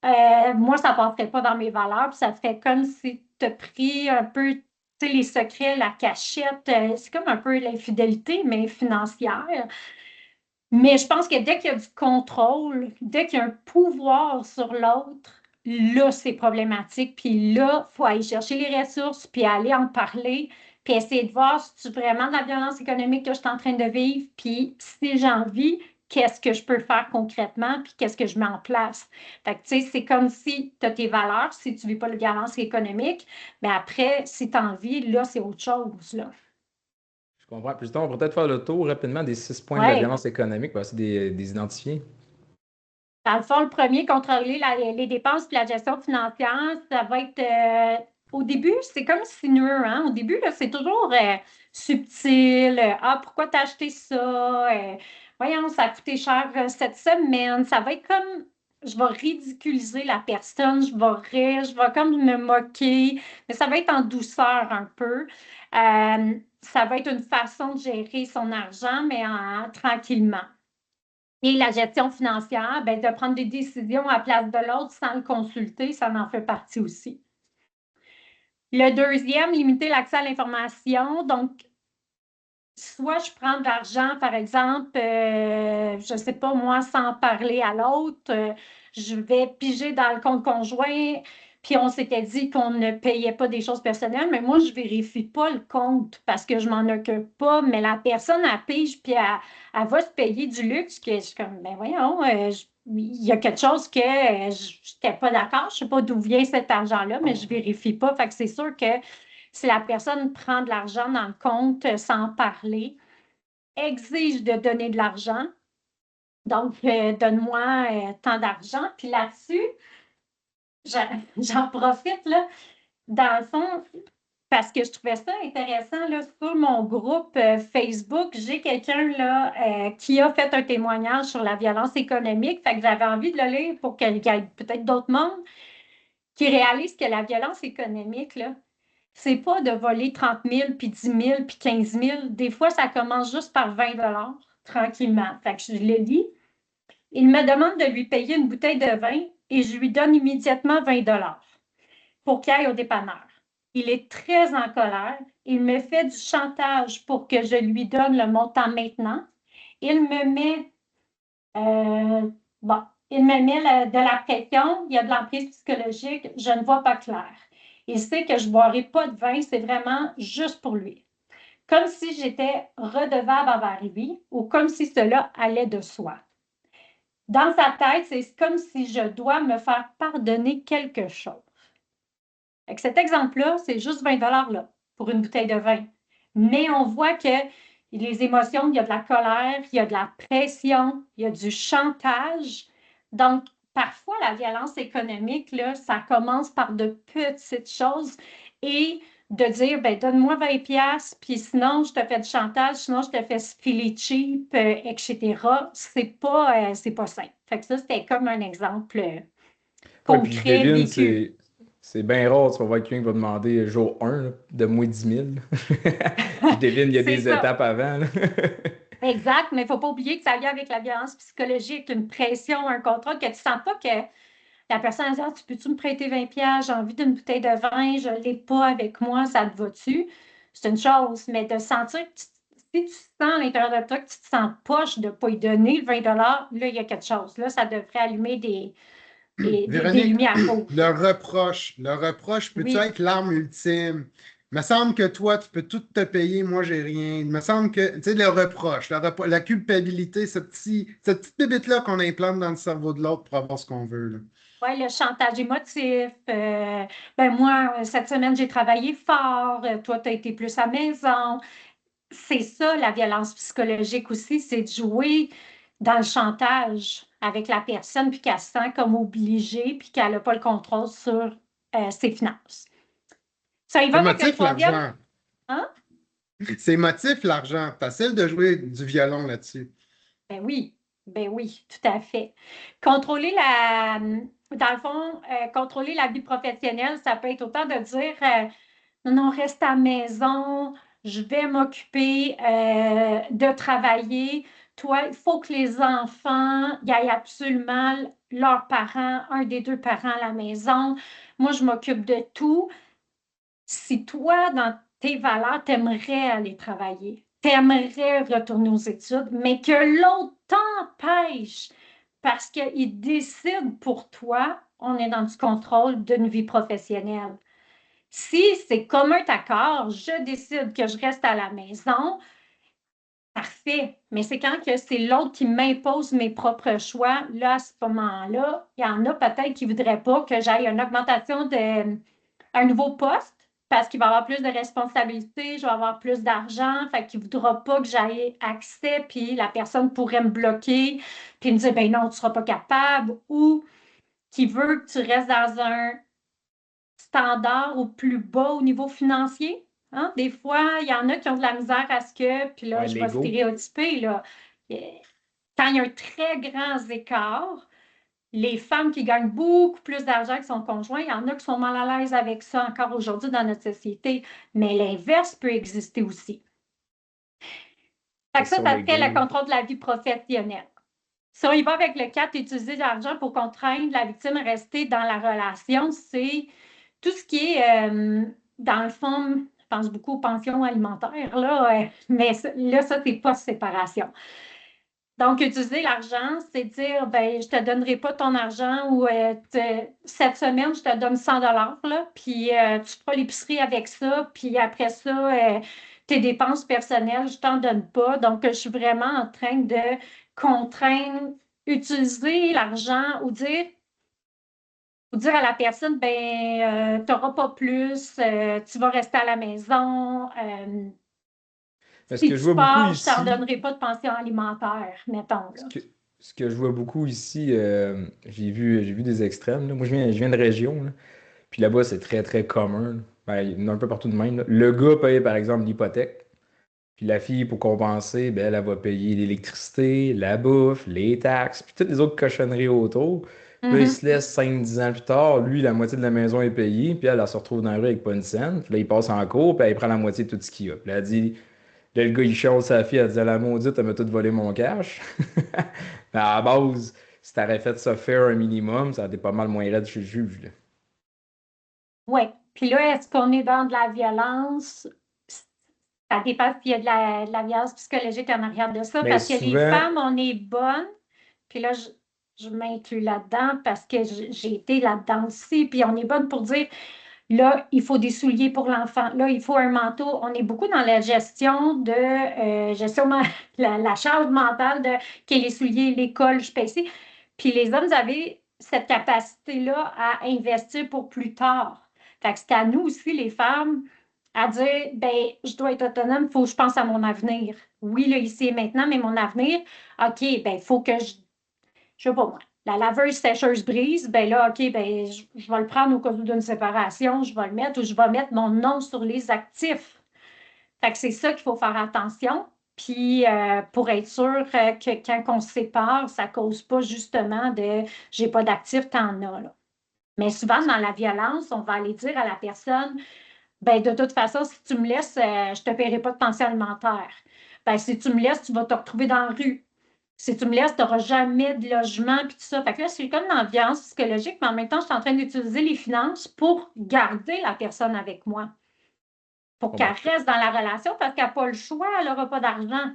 Moi, ça ne passerait pas dans mes valeurs, puis ça fait comme si tu as pris un peu, tu sais, les secrets, la cachette. C'est comme un peu l'infidélité, mais financière. Mais je pense que dès qu'il y a du contrôle, dès qu'il y a un pouvoir sur l'autre, là, c'est problématique. Puis là, il faut aller chercher les ressources, puis aller en parler, puis essayer de voir si c'est vraiment de la violence économique que je suis en train de vivre, puis si j'ai envie, qu'est-ce que je peux faire concrètement, puis qu'est-ce que je mets en place. Fait que, tu sais, c'est comme si tu as tes valeurs, si tu ne vis pas de violence économique, mais après, si tu as envie, là, c'est autre chose, là. Je comprends. Puis justement, on pourrait peut-être faire le tour rapidement des 6 points de la Ouais. violence économique, pour essayer des identifier. Dans le fond, le premier, contrôler les dépenses puis la gestion financière, ça va être au début, c'est comme sinueux, hein? Au début, là, c'est toujours subtil. Ah, pourquoi t'as acheté ça? Voyons, ça a coûté cher cette semaine. Ça va être comme je vais ridiculiser la personne, je vais rire, je vais comme me moquer, mais ça va être en douceur un peu. Ça va être une façon de gérer son argent, mais tranquillement. Et la gestion financière, ben, de prendre des décisions à la place de l'autre sans le consulter, ça en fait partie aussi. Le deuxième, limiter l'accès à l'information. Donc, soit je prends de l'argent, par exemple, je ne sais pas, moi, sans parler à l'autre, je vais piger dans le compte conjoint, puis on s'était dit qu'on ne payait pas des choses personnelles, mais moi, je ne vérifie pas le compte parce que je ne m'en occupe pas, mais la personne, elle pige, puis elle va se payer du luxe, que je suis comme, ben voyons, il y a quelque chose que je n'étais pas d'accord, je ne sais pas d'où vient cet argent-là, mais je ne vérifie pas, fait que c'est sûr que si la personne prend de l'argent dans le compte sans parler, exige de donner de l'argent, donc donne-moi tant d'argent. Puis là-dessus, j'en profite, là, dans le fond, parce que je trouvais ça intéressant, là, sur mon groupe Facebook, j'ai quelqu'un là, qui a fait un témoignage sur la violence économique, fait que j'avais envie de le lire pour qu'il y ait peut-être d'autres mondes qui réalisent que la violence économique, là, c'est pas de voler 30 000, puis 10 000, puis 15 000. Des fois, ça commence juste par 20 tranquillement. Fait que je l'ai dit. Il me demande de lui payer une bouteille de vin et je lui donne immédiatement 20 pour qu'il aille au dépanneur. Il est très en colère. Il me fait du chantage pour que je lui donne le montant maintenant. Il me met, bon, il me met de la pression. Il y a de l'emprise psychologique. Je ne vois pas clair. Il sait que je ne boirai pas de vin, c'est vraiment juste pour lui. Comme si j'étais redevable envers lui ou comme si cela allait de soi. Dans sa tête, c'est comme si je dois me faire pardonner quelque chose. Avec cet exemple-là, c'est juste 20 là, pour une bouteille de vin. Mais on voit que les émotions, il y a de la colère, il y a de la pression, il y a du chantage. Donc, parfois, la violence économique, là, ça commence par de petites choses et de dire, ben donne-moi 20 pièces puis sinon, je te fais du chantage, sinon, je te fais ce filet cheap, etc. C'est pas simple. Fait que ça, c'était comme un exemple Ouais, puis je concret, devine, vécu. c'est bien rare, tu vas voir quelqu'un qui va demander jour 1 là, de moins 10 000. Je devine, il y a C'est des ça. étapes avant, là. Exact, mais il ne faut pas oublier que ça vient avec la violence psychologique, une pression, un contrôle, que tu ne sens pas que la personne dit: ah, tu peux-tu me prêter 20 pièces, j'ai envie d'une bouteille de vin, je ne l'ai pas avec moi, ça te va-tu? C'est une chose, mais de sentir que si tu sens à l'intérieur de toi que tu te sens poche de ne pas lui donner le 20 là, il y a quelque chose. Là, ça devrait allumer des Véronique, lumières rouges. le reproche peut-tu Oui, être l'arme ultime? Il me semble que toi, tu peux tout te payer, moi, j'ai rien. Il me semble que, tu sais, le reproche, la culpabilité, cette petite bébête-là qu'on implante dans le cerveau de l'autre pour avoir ce qu'on veut, là. ouais, le chantage émotif. Ben moi, cette semaine, j'ai travaillé fort. Toi, tu as été plus à la maison. C'est ça, la violence psychologique aussi, c'est de jouer dans le chantage avec la personne, puis qu'elle se sent comme obligée, puis qu'elle n'a pas le contrôle sur ses finances. Ça y C'est va avec le motif, troisième, l'argent. hein? C'est motif, l'argent. Facile de jouer du violon là-dessus. Ben oui, tout à fait. Contrôler la, dans le fond, contrôler la vie professionnelle, ça peut être autant de dire non, non, reste à la maison, je vais m'occuper de travailler. Toi, il faut que les enfants y aillent absolument leurs parents, un des deux parents à la maison. Moi, je m'occupe de tout. Si toi, dans tes valeurs, tu aimerais aller travailler, tu aimerais retourner aux études, mais que l'autre t'empêche parce qu'il décide pour toi, on est dans du contrôle d'une vie professionnelle. Si c'est commun accord, je décide que je reste à la maison, parfait. Mais c'est quand que c'est l'autre qui m'impose mes propres choix, là, à ce moment-là, il y en a peut-être qui ne voudraient pas que j'aille une augmentation de un nouveau poste parce qu'il va avoir plus de responsabilités, je vais avoir plus d'argent, fait qu'il ne voudra pas que j'aille accès, puis la personne pourrait me bloquer, puis me dire, ben non, tu ne seras pas capable, ou qui veut que tu restes dans un standard au plus bas au niveau financier. Hein? Des fois, il y en a qui ont de la misère à ce que, puis là, Ouais, je vais l'ego. stéréotyper, là. Quand il y a un très grand écart, les femmes qui gagnent beaucoup plus d'argent que son conjoint, il y en a qui sont mal à l'aise avec ça encore aujourd'hui dans notre société, mais l'inverse peut exister aussi. Fait que ça Question serait le d'ego. contrôle de la vie professionnelle. Si on y va avec le 4, utiliser l'argent pour contraindre la victime à rester dans la relation, c'est tout ce qui est, dans le fond, je pense beaucoup aux pensions alimentaires, là, mais là, ça, c'est pas séparation. Donc, utiliser l'argent, c'est dire, ben, je te donnerai pas ton argent ou cette semaine, je te donne 100 là, puis tu feras l'épicerie avec ça, puis après ça, tes dépenses personnelles, je t'en donne pas. Donc, je suis vraiment en train de contraindre, utiliser l'argent ou dire à la personne, ben, tu n'auras pas plus, tu vas rester à la maison. Mais ce Si que je tu vois beaucoup pars, je ne t'en ici, donnerai pas de pension alimentaire, mettons, ce là. que, ce que je vois beaucoup ici, j'ai vu des extrêmes, là. Moi, je viens de région, là. Puis là-bas, c'est très, très commun, là. Ben, il y en a un peu partout de même, là. Le gars paye, par exemple, l'hypothèque. Puis la fille, pour compenser, ben, elle va payer l'électricité, la bouffe, les taxes, puis toutes les autres cochonneries autour. Puis là, il Mhm. se laisse 5-10 ans plus tard. Lui, la moitié de la maison est payée. Puis elle se retrouve dans la rue avec pas une scène. Puis là, il passe en cours. Puis elle prend la moitié de tout ce qu'il a. Puis là, elle dit, là, le gars, il chiale sa fille. Elle dit, la maudite, elle m'a tout volé mon cash. Mais à la base, si t'aurais fait ça faire un minimum, ça aurait été pas mal moins raide chez le juge, là. Oui. Puis là, est-ce qu'on est dans de la violence? Ça dépend s'il y a de la violence psychologique en arrière de ça, Mais parce que les souvent, femmes, on est bonnes. Puis là, je m'inclus là-dedans parce que j'ai été là-dedans aussi. Puis on est bonne pour dire, là, il faut des souliers pour l'enfant. Là, il faut un manteau. On est beaucoup dans la gestion de la charge mentale de OK, les souliers, l'école, je paye ici. Puis les hommes avaient cette capacité-là à investir pour plus tard. Fait que c'est à nous aussi, les femmes, à dire ben, je dois être autonome, il faut que je pense à mon avenir. Oui, là, ici et maintenant, mais mon avenir, OK, ben, il faut que je sais pas moi, la laveuse sécheuse brise, ben là, OK, ben, je vais le prendre au cas où d'une séparation, je vais le mettre ou je vais mettre mon nom sur les actifs. Fait que c'est ça qu'il faut faire attention. Puis pour être sûr que quand on se sépare, ça ne cause pas justement de j'ai pas d'actifs, t'en as, là. Mais souvent, dans la violence, on va aller dire à la personne ben de toute façon, si tu me laisses, je ne te paierai pas de pension alimentaire. Ben, si tu me laisses, tu vas te retrouver dans la rue. Si tu me laisses, tu n'auras jamais de logement, puis tout ça. Fait que là, c'est comme dans la violence psychologique, mais en même temps, je suis en train d'utiliser les finances pour garder la personne avec moi, pour bon, ben, qu'elle reste dans la relation parce qu'elle n'a pas le choix, elle n'aura pas d'argent.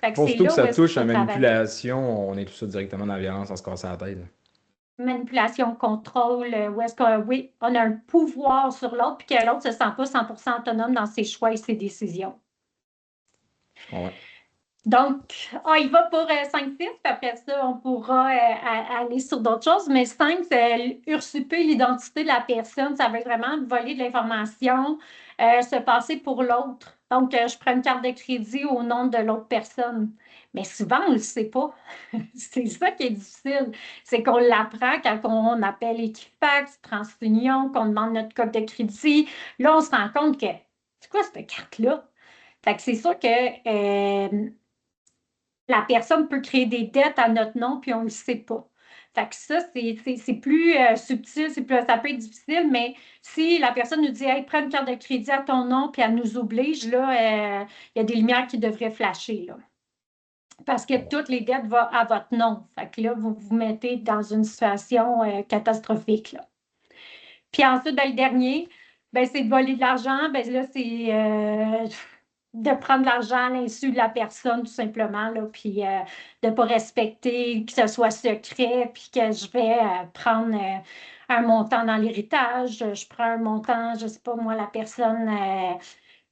Fait que pour c'est surtout que là où ça est-ce qu'il touche à faut travailler. manipulation, on est tout ça directement dans la violence, on se casse la tête, là. Manipulation, contrôle, où est-ce que, oui, on a un pouvoir sur l'autre, puis que l'autre ne se sent pas 100% autonome dans ses choix et ses décisions. Je comprends. Donc, il va pour 5-6, puis après ça, on pourra aller sur d'autres choses. Mais 5, c'est usurper l'identité de la personne. Ça veut vraiment voler de l'information, se passer pour l'autre. Donc, je prends une carte de crédit au nom de l'autre personne. Mais souvent, on ne le sait pas. C'est ça qui est difficile. C'est qu'on l'apprend quand on appelle Equifax, TransUnion, qu'on demande notre code de crédit. Là, on se rend compte que c'est quoi cette carte-là? Fait que c'est sûr que la personne peut créer des dettes à notre nom, puis on ne le sait pas. Fait que ça, c'est plus subtil, ça peut être difficile, mais si la personne nous dit hey, prends une carte de crédit à ton nom, puis elle nous oblige, là, il y a des lumières qui devraient flasher, là. Parce que toutes les dettes vont à votre nom. Fait que là, vous vous mettez dans une situation catastrophique, là. Puis ensuite, ben, le dernier, ben, c'est de voler de l'argent. Ben, là, c'est de prendre de l'argent à l'insu de la personne, tout simplement, là, puis de ne pas respecter que ce soit secret, puis que je vais prendre un montant dans l'héritage. Je prends un montant, je ne sais pas, moi, la personne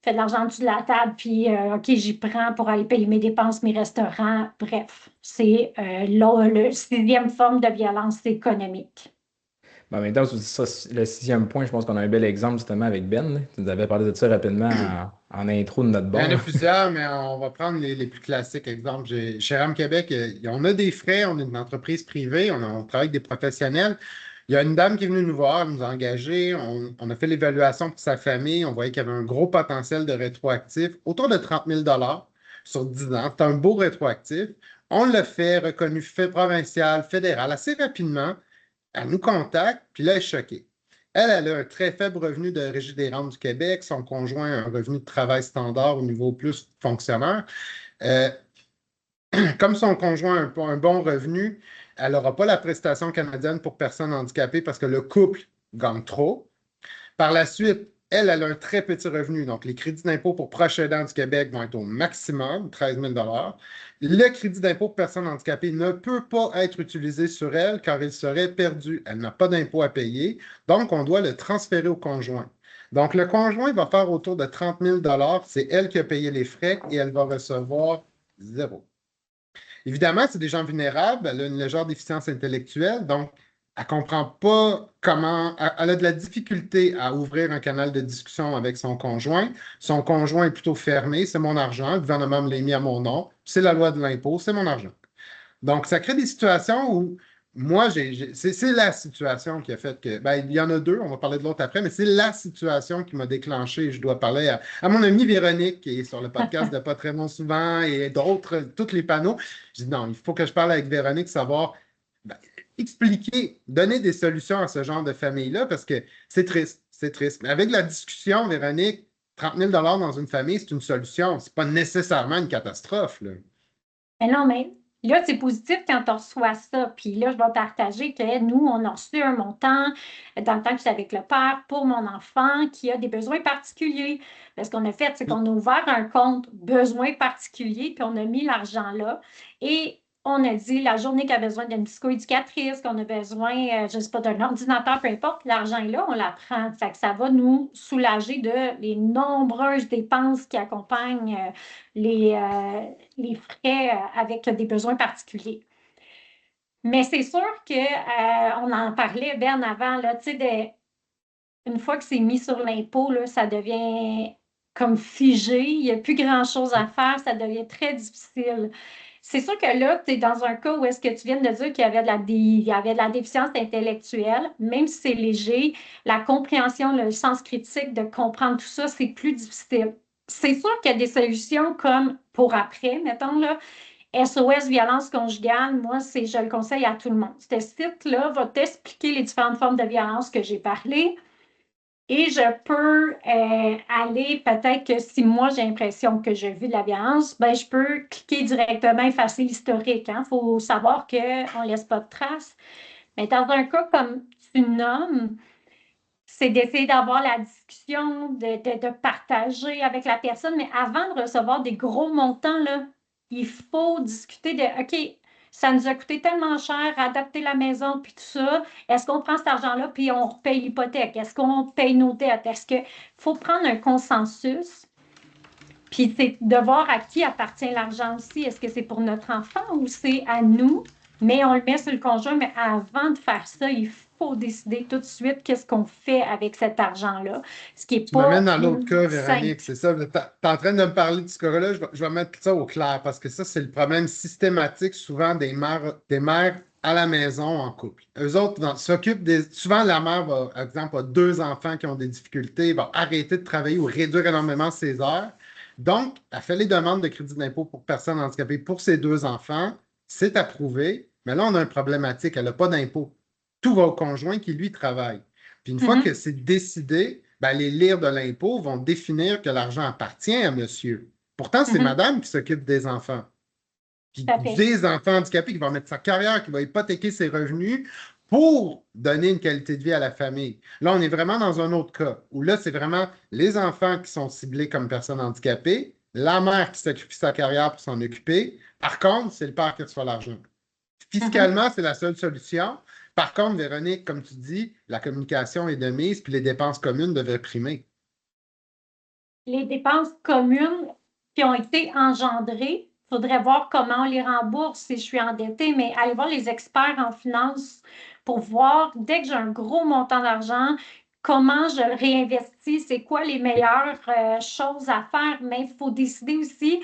fait de l'argent en dessous de la table, puis OK, j'y prends pour aller payer mes dépenses, mes restaurants. Bref, c'est le sixième forme de violence économique. Mais en même temps, ça, le sixième point, je pense qu'on a un bel exemple justement avec Ben, là. Tu nous avais parlé de ça rapidement en intro de notre Il y en bord, a là. plusieurs, mais on va prendre les plus classiques. Exemple, chez RAM Québec, on a des frais, on est une entreprise privée, on travaille avec des professionnels. Il y a une dame qui est venue nous voir, elle nous a engagés, on a fait l'évaluation pour sa famille, on voyait qu'il y avait un gros potentiel de rétroactif, autour de 30 000 sur 10 ans. C'est un beau rétroactif. On l'a fait, reconnu fait provincial, fédéral, assez rapidement. Elle nous contacte, puis là, elle est choquée. Elle a un très faible revenu de Régie des rentes du Québec, son conjoint a un revenu de travail standard au niveau plus fonctionnaire. Euh, comme son conjoint a un bon revenu, elle n'aura pas la prestation canadienne pour personnes handicapées parce que le couple gagne trop. Par la suite, elle a un très petit revenu. Donc, les crédits d'impôt pour proches aidants du Québec vont être au maximum, 13 000 Le crédit d'impôt pour personnes handicapées ne peut pas être utilisé sur elle car il serait perdu. Elle n'a pas d'impôt à payer. Donc, on doit le transférer au conjoint. Donc, le conjoint va faire autour de 30 000 C'est elle qui a payé les frais et elle va recevoir zéro. Évidemment, c'est des gens vulnérables. Elle a une légère déficience intellectuelle, donc elle ne comprend pas comment. Elle a de la difficulté à ouvrir un canal de discussion avec son conjoint. Son conjoint est plutôt fermé. C'est mon argent. Le gouvernement me l'a mis à mon nom. C'est la loi de l'impôt. C'est mon argent. Donc, ça crée des situations où moi, c'est la situation qui a fait que. Ben, il y en a deux, on va parler de l'autre après, mais c'est la situation qui m'a déclenché. Je dois parler à mon amie Véronique, qui est sur le podcast de Pas très bon souvent, et d'autres, tous les panneaux. Je dis non, il faut que je parle avec Véronique, savoir ben, expliquer, donner des solutions à ce genre de famille-là, parce que c'est triste, c'est triste. Mais avec la discussion, Véronique, 30 000 dans une famille, c'est une solution. C'est pas nécessairement une catastrophe, là. Mais non, mais là, c'est positif quand on reçoit ça. Puis là, je vais partager que nous, on a reçu un montant dans le temps que j'étais avec le père pour mon enfant qui a des besoins particuliers. Ce qu'on a fait, c'est qu'on a ouvert un compte besoins particuliers, puis on a mis l'argent là. Et on a dit la journée qu'il a besoin d'une psychoéducatrice, qu'on a besoin, je ne sais pas, d'un ordinateur, peu importe, l'argent est là, on la prend. Fait que ça va nous soulager de les nombreuses dépenses qui accompagnent les frais avec des besoins particuliers. Mais c'est sûr qu'on en parlait bien avant, là, tu sais, une fois que c'est mis sur l'impôt, là, ça devient comme figé, il n'y a plus grand-chose à faire, ça devient très difficile. C'est sûr que là, tu es dans un cas où est-ce que tu viens de dire qu'il y avait il y avait de la déficience intellectuelle, même si c'est léger, la compréhension, le sens critique de comprendre tout ça, c'est plus difficile. C'est sûr qu'il y a des solutions comme pour après, mettons, là, SOS violence conjugale, moi, je le conseille à tout le monde. Ce site-là va t'expliquer les différentes formes de violence que j'ai parlé. Et je peux aller, peut-être que si moi j'ai l'impression que je vis de la violence, ben, je peux cliquer directement, effacer l'historique. Il faut savoir qu'on ne laisse pas de traces. Mais dans un cas comme tu nommes, c'est d'essayer d'avoir la discussion, de partager avec la personne. Mais avant de recevoir des gros montants, là, il faut discuter de OK, ça nous a coûté tellement cher, adapter la maison, puis tout ça. Est-ce qu'on prend cet argent-là, puis on repaye l'hypothèque? Est-ce qu'on paye nos dettes? Est-ce qu'il faut prendre un consensus? Puis c'est de voir à qui appartient l'argent aussi. Est-ce que c'est pour notre enfant ou c'est à nous? Mais on le met sur le conjoint. Mais avant de faire ça, il faut décider tout de suite qu'est-ce qu'on fait avec cet argent-là. Ce qui n'est Tu m'amènes pas dans l'autre cas, simple. Véronique, c'est ça. Tu es en train de me parler de ce cas-là, je vais mettre ça au clair parce que ça, c'est le problème systématique souvent des mères à la maison en couple. Eux autres s'occupent des. Souvent, la mère, par exemple, a deux enfants qui ont des difficultés, va arrêter de travailler ou réduire énormément ses heures. Donc, elle fait les demandes de crédit d'impôt pour personnes handicapées pour ses deux enfants. C'est approuvé, mais là, on a une problématique. Elle n'a pas d'impôt. Tout va au conjoint qui, lui, travaille. Puis une fois que c'est décidé, ben, les lires de l'impôt vont définir que l'argent appartient à monsieur. Pourtant, c'est madame qui s'occupe des enfants. Puis Tout à fait. des enfants handicapés qui vont mettre sa carrière, qui va hypothéquer ses revenus pour donner une qualité de vie à la famille. Là, on est vraiment dans un autre cas où là, c'est vraiment les enfants qui sont ciblés comme personnes handicapées, la mère qui s'occupe de sa carrière pour s'en occuper. Par contre, c'est le père qui reçoit l'argent. Fiscalement, c'est la seule solution. Par contre, Véronique, comme tu dis, la communication est de mise, puis les dépenses communes devraient primer. Les dépenses communes qui ont été engendrées, il faudrait voir comment on les rembourse si je suis endettée, mais aller voir les experts en finance pour voir, dès que j'ai un gros montant d'argent, comment je le réinvestis, c'est quoi les meilleures choses à faire, mais il faut décider aussi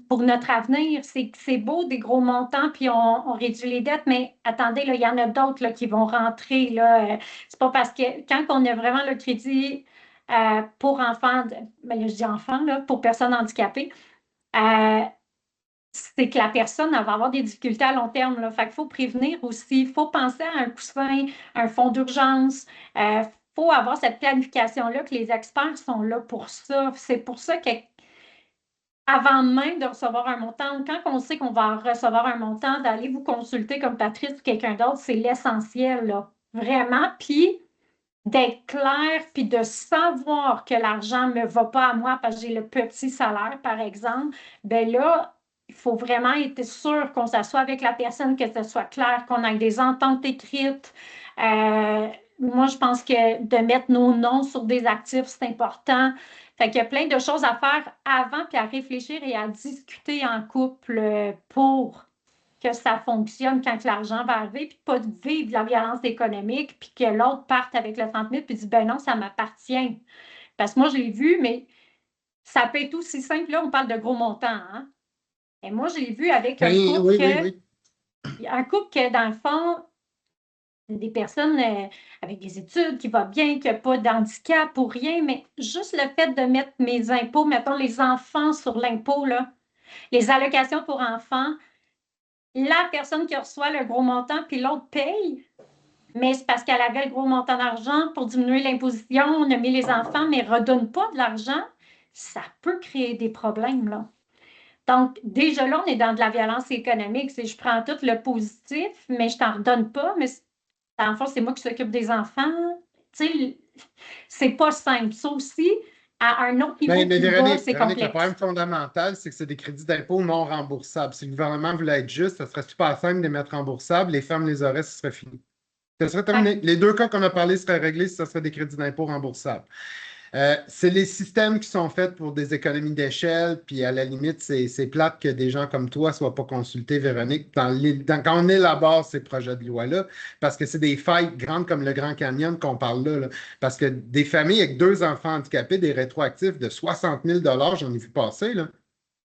pour notre avenir. C'est beau des gros montants, puis on réduit les dettes, mais attendez, là, il y en a d'autres là, qui vont rentrer. Là, c'est pas parce que quand on a vraiment le crédit pour enfants, ben, là, je dis enfants, là, pour personnes handicapées, euh, c'est que la personne elle va avoir des difficultés à long terme. Là. Fait qu'il faut prévenir aussi. Il faut penser à un coussin, un fonds d'urgence. Il faut avoir cette planification-là, que les experts sont là pour ça. C'est pour ça que avant même de recevoir un montant, quand on sait qu'on va recevoir un montant, d'aller vous consulter comme Patrice ou quelqu'un d'autre, c'est l'essentiel, là. Vraiment. Puis d'être clair, puis de savoir que l'argent ne me va pas à moi parce que j'ai le petit salaire, par exemple, ben là, il faut vraiment être sûr qu'on s'assoie avec la personne, que ce soit clair, qu'on ait des ententes écrites. Moi, je pense que de mettre nos noms sur des actifs, c'est important. Fait qu'il y a plein de choses à faire avant, puis à réfléchir et à discuter en couple pour que ça fonctionne quand l'argent va arriver, puis pas de vivre la violence économique, puis que l'autre parte avec le 30 000 puis dit, ben non, ça m'appartient. Parce que moi, je l'ai vu, mais ça peut être aussi simple. Là, on parle de gros montants, hein? Et moi, je l'ai vu avec Oui, oui, oui, oui. un couple que, dans le fond, des personnes avec des études qui va bien, qui n'a pas d'handicap ou rien, mais juste le fait de mettre mes impôts, mettons les enfants sur l'impôt, là, les allocations pour enfants, la personne qui reçoit le gros montant, puis l'autre paye, mais c'est parce qu'elle avait le gros montant d'argent pour diminuer l'imposition, on a mis les enfants, mais ne redonne pas de l'argent, ça peut créer des problèmes, là. Donc, déjà là, on est dans de la violence économique. C'est je prends tout le positif, mais je t'en redonne pas, mais dans le fond, c'est moi qui s'occupe des enfants. Tu sais, c'est pas simple. Ça aussi, à un autre niveau Mais plus bas, Véronique, c'est le problème complexe. fondamental, c'est que c'est des crédits d'impôt non remboursables. Si le gouvernement voulait être juste, ça serait super simple de les mettre remboursables. Les femmes les auraient, ce serait fini. Ça serait Ouais. terminé. Les deux cas qu'on a parlé seraient réglés si ça serait des crédits d'impôt remboursables. C'est les systèmes qui sont faits pour des économies d'échelle, puis à la limite, c'est plate que des gens comme toi ne soient pas consultés, Véronique, quand on élabore ces projets de loi-là, parce que c'est des failles grandes comme le Grand Canyon qu'on parle là. Parce que des familles avec deux enfants handicapés, des rétroactifs de 60 000 j'en ai vu passer, là.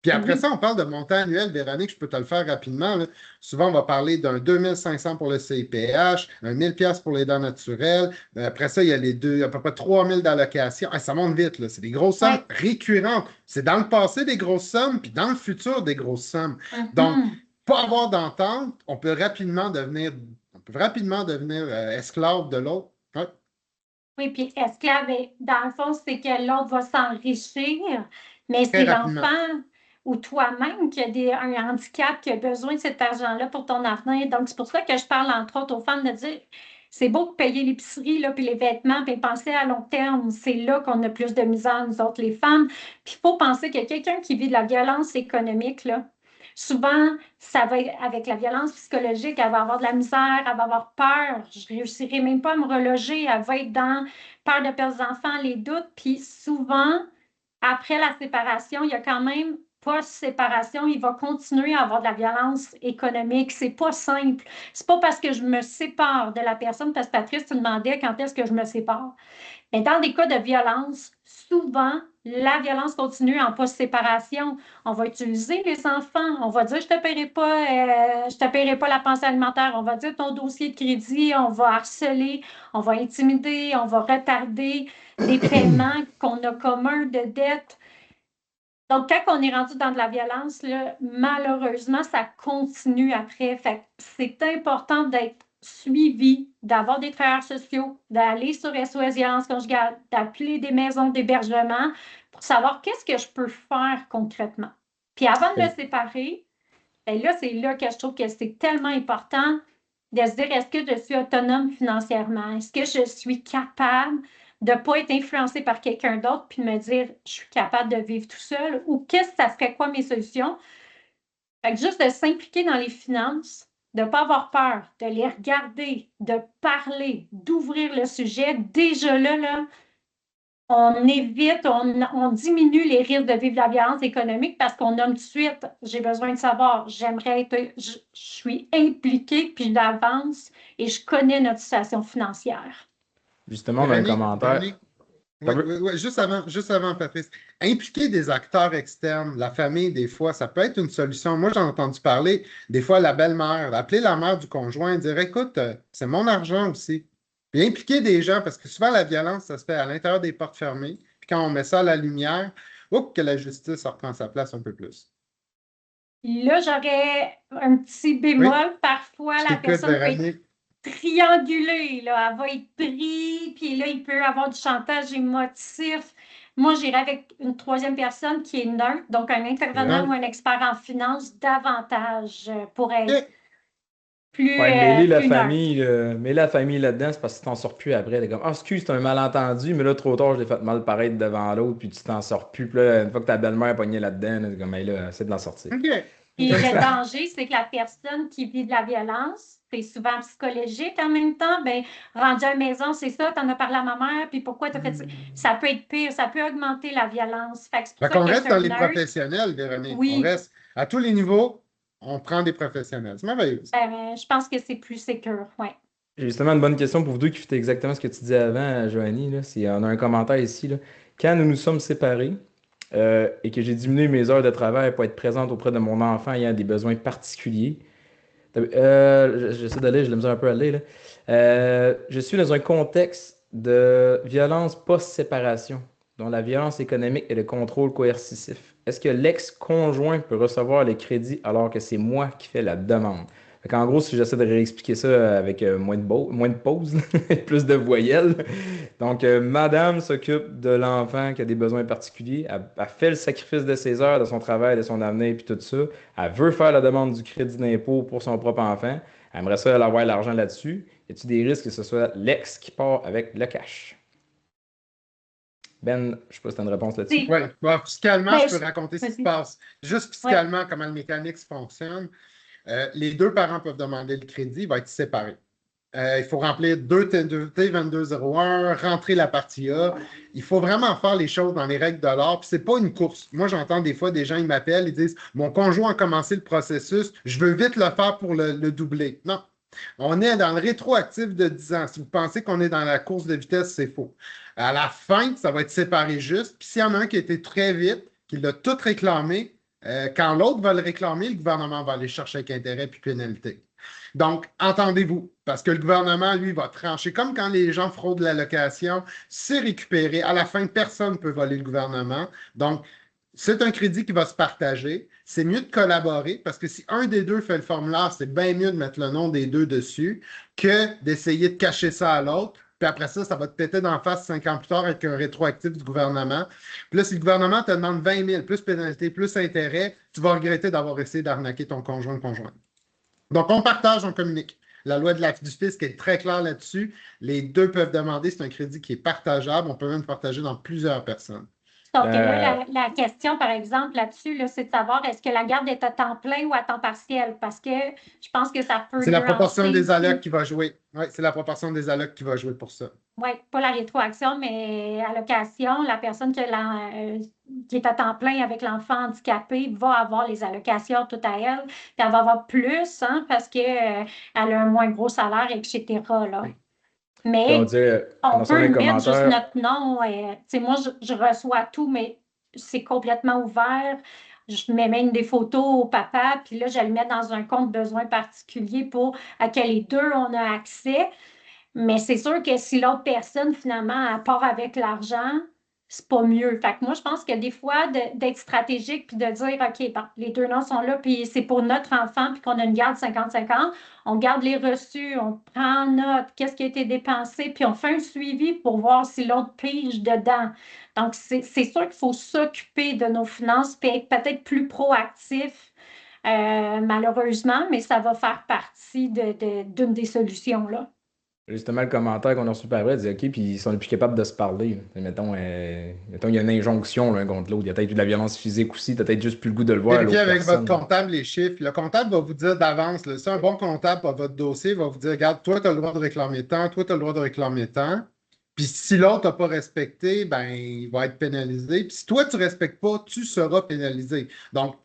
Puis après Mhm. ça, on parle de montant annuel, Véronique, je peux te le faire rapidement, là. Souvent, on va parler d'un 2500 pour le CIPH, un 1000 pièces pour les dents naturelles. Après ça, il y a les deux, à peu près 3000 d'allocations. Ah, ça monte vite, là. C'est des grosses sommes Ouais. récurrentes. C'est dans le passé des grosses sommes, puis dans le futur des grosses sommes. Donc, Mhm. pas avoir d'entente, on peut rapidement devenir esclave de l'autre. Ouais, Oui, puis esclave, dans le fond, c'est que l'autre va s'enrichir, mais très c'est rapidement. l'enfant ou toi-même qui a un handicap, qui a besoin de cet argent-là pour ton avenir. Donc, c'est pour ça que je parle, entre autres, aux femmes de dire, c'est beau de payer l'épicerie, là, puis les vêtements, puis penser à long terme. C'est là qu'on a plus de misère, nous autres, les femmes. Puis il faut penser que quelqu'un qui vit de la violence économique, là, souvent, ça va être avec la violence psychologique, elle va avoir de la misère, elle va avoir peur. Je ne réussirai même pas à me reloger, elle va être dans peur de perdre des enfants, les doutes. Puis souvent, après la séparation, il y a quand même post-séparation, il va continuer à avoir de la violence économique. C'est pas simple. C'est pas parce que je me sépare de la personne, parce que Patrice, tu demandais quand est-ce que je me sépare. Mais dans des cas de violence, souvent, la violence continue en post-séparation. On va utiliser les enfants. On va dire, je te paierai pas la pension alimentaire. On va dire ton dossier de crédit. On va harceler. On va intimider. On va retarder des paiements qu'on a communs de dettes. Donc, quand on est rendu dans de la violence, là, malheureusement, ça continue après. Fait que c'est important d'être suivi, d'avoir des travailleurs sociaux, d'aller sur SOS Violence conjugale, d'appeler des maisons d'hébergement pour savoir qu'est-ce que je peux faire concrètement. Puis avant de me séparer, ben là, c'est là que je trouve que c'est tellement important de se dire, est-ce que je suis autonome financièrement? Est-ce que je suis capable de ne pas être influencée par quelqu'un d'autre puis de me dire, je suis capable de vivre tout seul? Ou qu'est-ce que ça serait quoi mes solutions? Fait que juste de s'impliquer dans les finances, de ne pas avoir peur, de les regarder, de parler, d'ouvrir le sujet, déjà là, on évite, on diminue les risques de vivre la violence économique parce qu'on nomme tout de suite, j'ai besoin de savoir, je suis impliquée, puis j'avance et je connais notre situation financière. Justement, dans un Véronique, commentaire. Véronique, Ça oui, veut- oui, oui, juste avant, Patrice. Impliquer des acteurs externes, la famille, des fois, ça peut être une solution. Moi, j'en ai entendu parler, des fois, la belle-mère, appeler la mère du conjoint, dire, écoute, c'est mon argent aussi. Puis impliquer des gens, parce que souvent, la violence, ça se fait à l'intérieur des portes fermées. Puis quand on met ça à la lumière, oups, que la justice reprend sa place un peu plus. Là, j'aurais un petit Oui, bémol. Parfois, je la t'écoute, personne peut être Véronique. triangulée, là. Elle va être prise, puis là, il peut y avoir du chantage émotif. Moi, j'irais avec une troisième personne qui est neutre, donc un intervenant Ouais. ou un expert en finance davantage pour être OK. Ouais, mêler la plus neutre. famille, mêler la famille là-dedans, c'est parce que tu t'en sors plus après. T'es comme, ah, excuse, c'est un malentendu, mais là, trop tard, je l'ai fait mal paraître devant l'autre, puis tu t'en sors plus. Puis là, une fois que ta belle-mère est pognée là-dedans, là, c'est comme, hey, là, essaie de l'en sortir. OK. Puis le Intéressant. danger, c'est que la personne qui vit de la violence, c'est souvent psychologique en même temps, ben rendu à la maison, c'est ça, t'en as parlé à ma mère, puis pourquoi t'as fait ça? Ça peut être pire, ça peut augmenter la violence. Fait que c'est pour Fait ça qu'on reste dans qu'être les neutre, professionnels, Véronique. On oui, reste à tous les niveaux, on prend des professionnels. C'est merveilleux. je pense que c'est plus sécure, ouais. J'ai justement une bonne question pour vous deux qui fait exactement ce que tu disais avant, Joanie. Là. On a un commentaire ici. Là. Quand nous nous sommes séparés et que j'ai diminué mes heures de travail pour être présente auprès de mon enfant ayant des besoins particuliers, j'essaie d'aller, je l'aime un peu aller. Là. Je suis dans un contexte de violence post-séparation, dont la violence économique et le contrôle coercitif. Est-ce que l'ex-conjoint peut recevoir les crédits alors que c'est moi qui fais la demande? En gros, si j'essaie de réexpliquer ça avec moins de pauses, plus de voyelles. Donc, madame s'occupe de l'enfant qui a des besoins particuliers. Elle fait le sacrifice de ses heures, de son travail, de son avenir, puis tout ça. Elle veut faire la demande du crédit d'impôt pour son propre enfant. Elle aimerait ça avoir l'argent là-dessus. Y a-t-il des risques que ce soit l'ex qui part avec le cash? Ben, je sais pas si tu as une réponse là-dessus. Oui, fiscalement, Ben, je peux raconter ce qui se vas-y. passe. Juste Ouais. fiscalement, comment le mécanisme fonctionne. Les deux parents peuvent demander le crédit, il va être séparé. Il faut remplir deux T2201, rentrer la partie A. Il faut vraiment faire les choses dans les règles de l'art. Puis c'est pas une course. Moi, j'entends des fois des gens, ils m'appellent, ils disent, mon conjoint a commencé le processus, je veux vite le faire pour le doubler. Non. On est dans le rétroactif de 10 ans. Si vous pensez qu'on est dans la course de vitesse, c'est faux. À la fin, ça va être séparé juste. Puis s'il y en a un qui a été très vite, qui l'a tout réclamé, quand l'autre va le réclamer, le gouvernement va aller chercher avec intérêt puis pénalité. Donc, entendez-vous, parce que le gouvernement, lui, va trancher. Comme quand les gens fraudent l'allocation, c'est récupéré. À la fin, personne ne peut voler le gouvernement. Donc, c'est un crédit qui va se partager. C'est mieux de collaborer parce que si un des deux fait le formulaire, c'est bien mieux de mettre le nom des deux dessus que d'essayer de cacher ça à l'autre. Puis après ça, ça va te péter d'en face 5 ans plus tard avec un rétroactif du gouvernement. Puis là, si le gouvernement te demande 20 000, plus pénalité, plus intérêt, tu vas regretter d'avoir essayé d'arnaquer ton conjoint. Donc, on partage, on communique. La loi du fisc est très claire là-dessus. Les deux peuvent demander, c'est un crédit qui est partageable. On peut même le partager dans plusieurs personnes. Donc là, la question, par exemple, là-dessus, là, c'est de savoir est-ce que la garde est à temps plein ou à temps partiel? Parce que je pense que ça peut C'est la proportion nuancer des allocs aussi. qui va jouer. Oui, c'est la proportion des allocs qui va jouer pour ça. Oui, pas la rétroaction, mais allocation, la personne qui est à temps plein avec l'enfant handicapé va avoir les allocations tout à elle, puis elle va avoir plus hein, parce qu'elle a un moins gros salaire, etc. Là. Oui. Puis on Mais dit, on dans peut un mettre juste commentaire, notre nom. Tu sais, moi, je reçois tout, mais c'est complètement ouvert. Je mets même des photos au papa, puis là, je le mets dans un compte besoin particulier pour à que les deux, on a accès. Mais c'est sûr que si l'autre personne, finalement, elle part avec l'argent, c'est pas mieux. Fait que moi, je pense que des fois, d'être stratégique puis de dire, OK, bon, les deux noms sont là, puis c'est pour notre enfant, puis qu'on a une garde 50-50, on garde les reçus, on prend note, qu'est-ce qui a été dépensé, puis on fait un suivi pour voir si l'autre pige dedans. Donc, c'est sûr qu'il faut s'occuper de nos finances, puis être peut-être plus proactif, malheureusement, mais ça va faire partie d'une des solutions, là. justement, le commentaire qu'on a reçu par après dit, OK, puis ils sont plus capables de se parler. Là. Mettons, il y a une injonction l'un contre l'autre. Il y a peut-être eu de la violence physique aussi, t'as peut-être juste plus le goût de le voir. Vérifiez L'autre avec personne. votre comptable les chiffres. Le comptable va vous dire d'avance, là, si un bon comptable pour votre dossier va vous dire, regarde, toi, tu as le droit de réclamer tant, toi, tu as le droit de réclamer tant. Puis si l'autre n'a pas respecté, ben, il va être pénalisé. Puis si toi, tu ne respectes pas, tu seras pénalisé. Donc,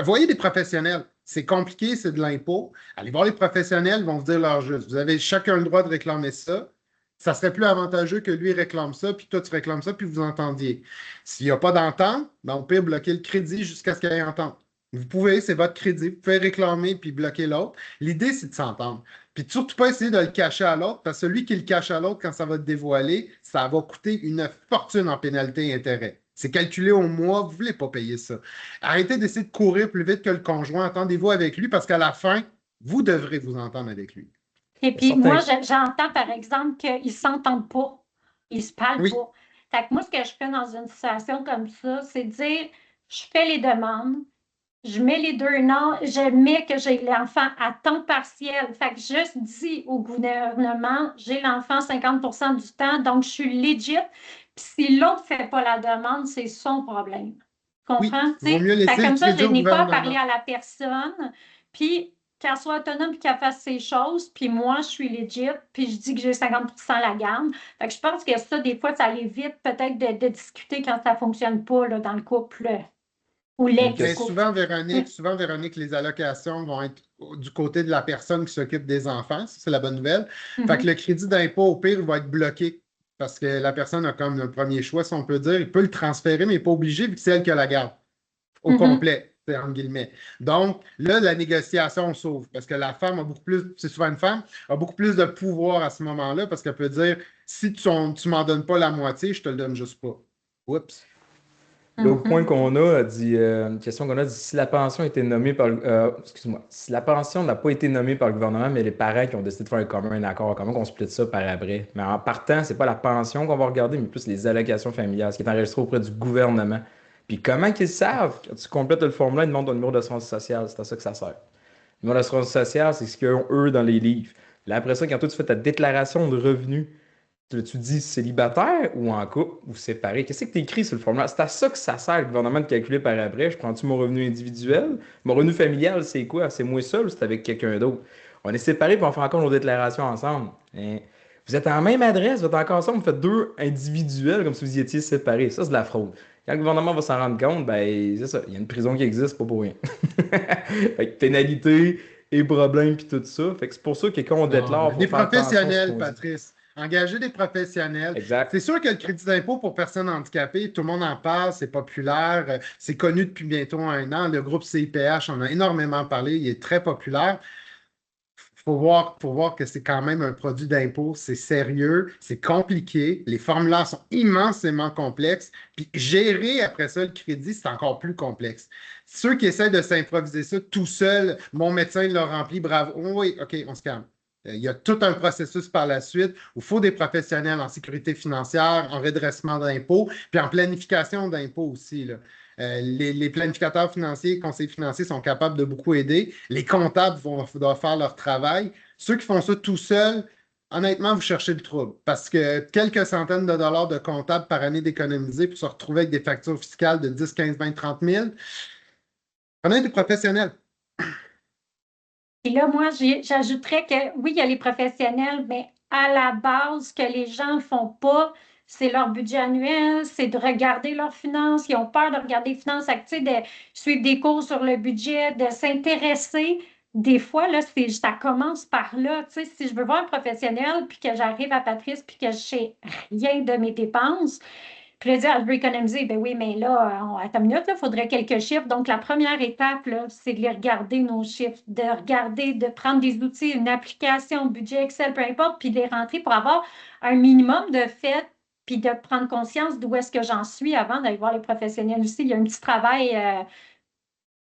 voyez des professionnels. C'est compliqué, c'est de l'impôt. Allez voir les professionnels, ils vont vous dire leur juste. Vous avez chacun le droit de réclamer ça. Ça serait plus avantageux que lui réclame ça, puis toi, tu réclames ça, puis vous entendiez. S'il n'y a pas d'entente, ben, on peut bloquer le crédit jusqu'à ce qu'il y ait entente. Vous pouvez, c'est votre crédit, vous pouvez réclamer puis bloquer l'autre. L'idée, c'est de s'entendre. Puis surtout pas essayer de le cacher à l'autre, parce que celui qui le cache à l'autre, quand ça va te dévoiler, ça va coûter une fortune en pénalité et intérêt. C'est calculé au mois, vous ne voulez pas payer ça. Arrêtez d'essayer de courir plus vite que le conjoint, entendez-vous avec lui, parce qu'à la fin, vous devrez vous entendre avec lui. Et puis moi, j'entends par exemple qu'ils ne s'entendent pas, ils ne se parlent Oui. pas. Fait que moi, ce que je fais dans une situation comme ça, c'est dire, je fais les demandes, je mets les 2 noms, je mets que j'ai l'enfant à temps partiel. Fait que je dis au gouvernement, j'ai l'enfant 50 du temps, donc je suis legit. Puis si l'autre ne fait pas la demande, c'est son problème. Tu Oui, comprends? il vaut mieux Fait que laisser le comme ça, crédit je au n'ai pas à parler gouvernement. à la personne, puis qu'elle soit autonome puis qu'elle fasse ses choses, puis moi, je suis legit, puis je dis que j'ai 50 la garde. Fait que je pense que ça, des fois, ça évite peut-être de discuter quand ça ne fonctionne pas là, dans le couple ou Une Mais l'ex-couple. souvent, Véronique, les allocations vont être du côté de la personne qui s'occupe des enfants. Ça, c'est la bonne nouvelle. Fait que Mhm. le crédit d'impôt, au pire, il va être bloqué parce que la personne a comme un premier choix, si on peut dire. Il peut le transférer, mais il n'est pas obligé vu que c'est elle qui a la garde au Mhm. complet, entre guillemets. Donc, là, la négociation s'ouvre parce que la femme a beaucoup plus, c'est souvent une femme, a beaucoup plus de pouvoir à ce moment-là parce qu'elle peut dire si tu m'en donnes pas la moitié, je te le donne juste pas. Oups. L'autre point Mhm. qu'on a dit, une question qu'on a dit, si la pension a été nommée par excuse-moi, si la pension n'a pas été nommée par le gouvernement, mais les parents qui ont décidé de faire un accord, comment qu'on split ça par après? Mais en partant, c'est pas la pension qu'on va regarder, mais plus les allocations familiales, ce qui est enregistré auprès du gouvernement. Puis comment qu'ils savent? Quand tu complètes le formulaire, ils demandent ton numéro d'assurance sociale, c'est à ça que ça sert. Le numéro d'assurance sociale, c'est ce qu'ils ont eux dans les livres. Là, après ça, quand toi tu fais ta déclaration de revenus, tu dis célibataire ou en couple ou séparé? Qu'est-ce que tu écris sur le formulaire? C'est à ça que ça sert le gouvernement de calculer par après. Je prends-tu mon revenu individuel? Mon revenu familial, c'est quoi? C'est moi seul ou c'est avec quelqu'un d'autre? On est séparés puis on fait encore nos déclarations ensemble. Hein? Vous êtes en même adresse, vous êtes encore ensemble, vous faites deux individuels comme si vous étiez séparés. Ça, c'est de la fraude. Quand le gouvernement va s'en rendre compte, ben c'est ça. Il y a une prison qui existe, pas pour rien. Fait que pénalité et problème puis tout ça. Fait que c'est pour ça que quand on Non, déclare, mais il faut des faire attention à ce professionnels, qu'on dit. Patrice. Engager des professionnels. C'est Exact. sûr que le crédit d'impôt pour personnes handicapées, tout le monde en parle, c'est populaire, c'est connu depuis bientôt 1 an. Le groupe CIPH en a énormément parlé, il est très populaire. Faut voir que c'est quand même un produit d'impôt, c'est sérieux, c'est compliqué, les formulaires sont immensément complexes, puis gérer après ça le crédit, c'est encore plus complexe. Ceux qui essaient de s'improviser ça tout seul, mon médecin l'a rempli, bravo. Oh oui, OK, on se calme. Il y a tout un processus par la suite où il faut des professionnels en sécurité financière, en redressement d'impôts, puis en planification d'impôts aussi, là. Les planificateurs financiers, conseillers financiers sont capables de beaucoup aider. Les comptables doivent faire leur travail. Ceux qui font ça tout seuls, honnêtement, vous cherchez le trouble. Parce que quelques centaines de dollars de comptables par année d'économiser pour se retrouver avec des factures fiscales de 10, 15, 20, 30 000, prenez des professionnels. Et là, moi, j'ajouterais que oui, il y a les professionnels, mais à la base, ce que les gens ne font pas, c'est leur budget annuel, c'est de regarder leurs finances. Ils ont peur de regarder les finances actives, de suivre des cours sur le budget, de s'intéresser. Des fois, là, ça commence par là. Tu sais, si je veux voir un professionnel, puis que j'arrive à Patrice, puis que je ne sais rien de mes dépenses, puis là, dire, ah, je veux économiser. Ben oui, mais là, attends une minute, il faudrait quelques chiffres. Donc, la première étape, là, c'est de les regarder, nos chiffres, de regarder, de prendre des outils, une application, budget Excel, peu importe, puis de les rentrer pour avoir un minimum de fait, puis de prendre conscience d'où est-ce que j'en suis avant d'aller voir les professionnels aussi. Il y a un petit travail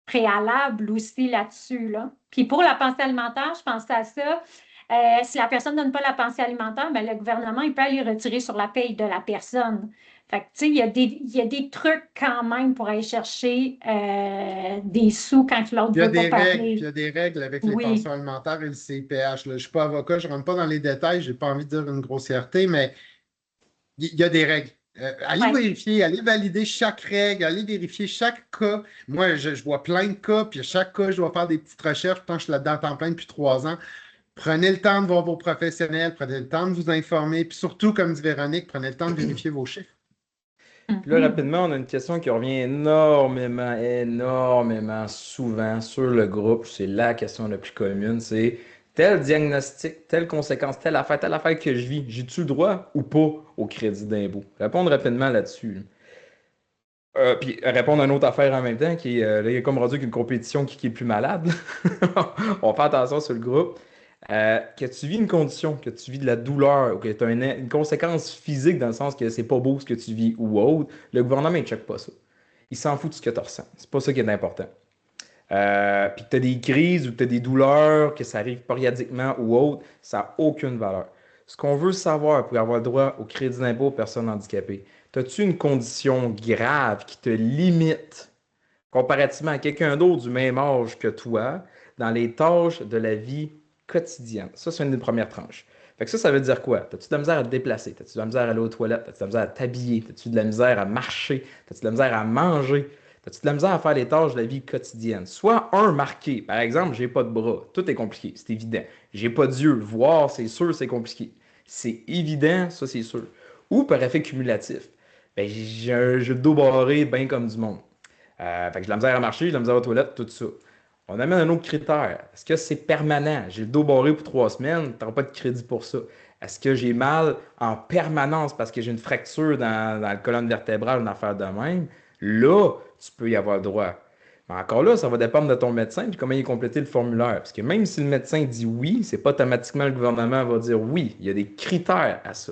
préalable aussi là-dessus, là. Puis pour la pensée alimentaire, je pensais à ça. Si la personne ne donne pas la pensée alimentaire, bien, le gouvernement, il peut aller retirer sur la paye de la personne. Fait que, tu sais, il y a des trucs quand même pour aller chercher des sous quand l'autre Il ne y a veut pas des règles, puis il y parler. a des règles avec les Oui, pensions alimentaires et le CIPH. Là. Je ne suis pas avocat, je ne rentre pas dans les détails, je n'ai pas envie de dire une grossièreté, mais il y a des règles. Allez oui. vérifier, allez valider chaque règle, allez vérifier chaque cas. Moi, je vois plein de cas, puis à chaque cas, je dois faire des petites recherches. Pourtant, je suis là-dedans à temps plein depuis 3 ans. Prenez le temps de voir vos professionnels, prenez le temps de vous informer, puis surtout, comme dit Véronique, prenez le temps de vérifier vos chiffres. Puis là, Mhm. rapidement, on a une question qui revient énormément, énormément souvent sur le groupe. C'est la question la plus commune. C'est tel diagnostic, telle conséquence, telle affaire que je vis. J'ai-tu le droit ou pas au crédit d'impôt? Répondre rapidement là-dessus. Là. Puis répondre à une autre affaire en même temps, qui est, là, il y a comme rendu qu'une compétition qui est plus malade. On fait attention sur le groupe. Que tu vis une condition, que tu vis de la douleur, ou que tu as une conséquence physique dans le sens que c'est pas beau ce que tu vis ou autre, le gouvernement ne check pas ça. Il s'en fout de ce que tu ressens. C'est pas ça qui est important. Puis que tu as des crises ou que tu as des douleurs, que ça arrive périodiquement ou autre, ça n'a aucune valeur. Ce qu'on veut savoir pour avoir le droit au crédit d'impôt aux personnes handicapées, As-tu une condition grave qui te limite comparativement à quelqu'un d'autre du même âge que toi dans les tâches de la vie quotidienne? Ça, c'est une des premières tranches. Fait que ça veut dire quoi? T'as-tu de la misère à te déplacer? T'as-tu de la misère à aller aux toilettes? T'as-tu de la misère à t'habiller? T'as-tu de la misère à marcher? T'as-tu de la misère à manger? T'as-tu de la misère à faire les tâches de la vie quotidienne? Soit un marqué. Par exemple, j'ai pas de bras. Tout est compliqué, c'est évident. J'ai pas d'yeux. Voir, c'est sûr, c'est compliqué. C'est évident, ça, c'est sûr. Ou par effet cumulatif. Ben, j'ai le dos barré bien comme du monde. Fait que j'ai de la misère à marcher, j'ai de la misère aux toilettes, tout ça. On amène un autre critère. Est-ce que c'est permanent? J'ai le dos barré pour 3 semaines, tu n'auras pas de crédit pour ça. Est-ce que j'ai mal en permanence parce que j'ai une fracture dans la colonne vertébrale, une affaire de même? Là, tu peux y avoir droit. Mais encore là, ça va dépendre de ton médecin et comment il a complété le formulaire. Parce que même si le médecin dit oui, c'est pas automatiquement le gouvernement va dire oui. Il y a des critères à ça.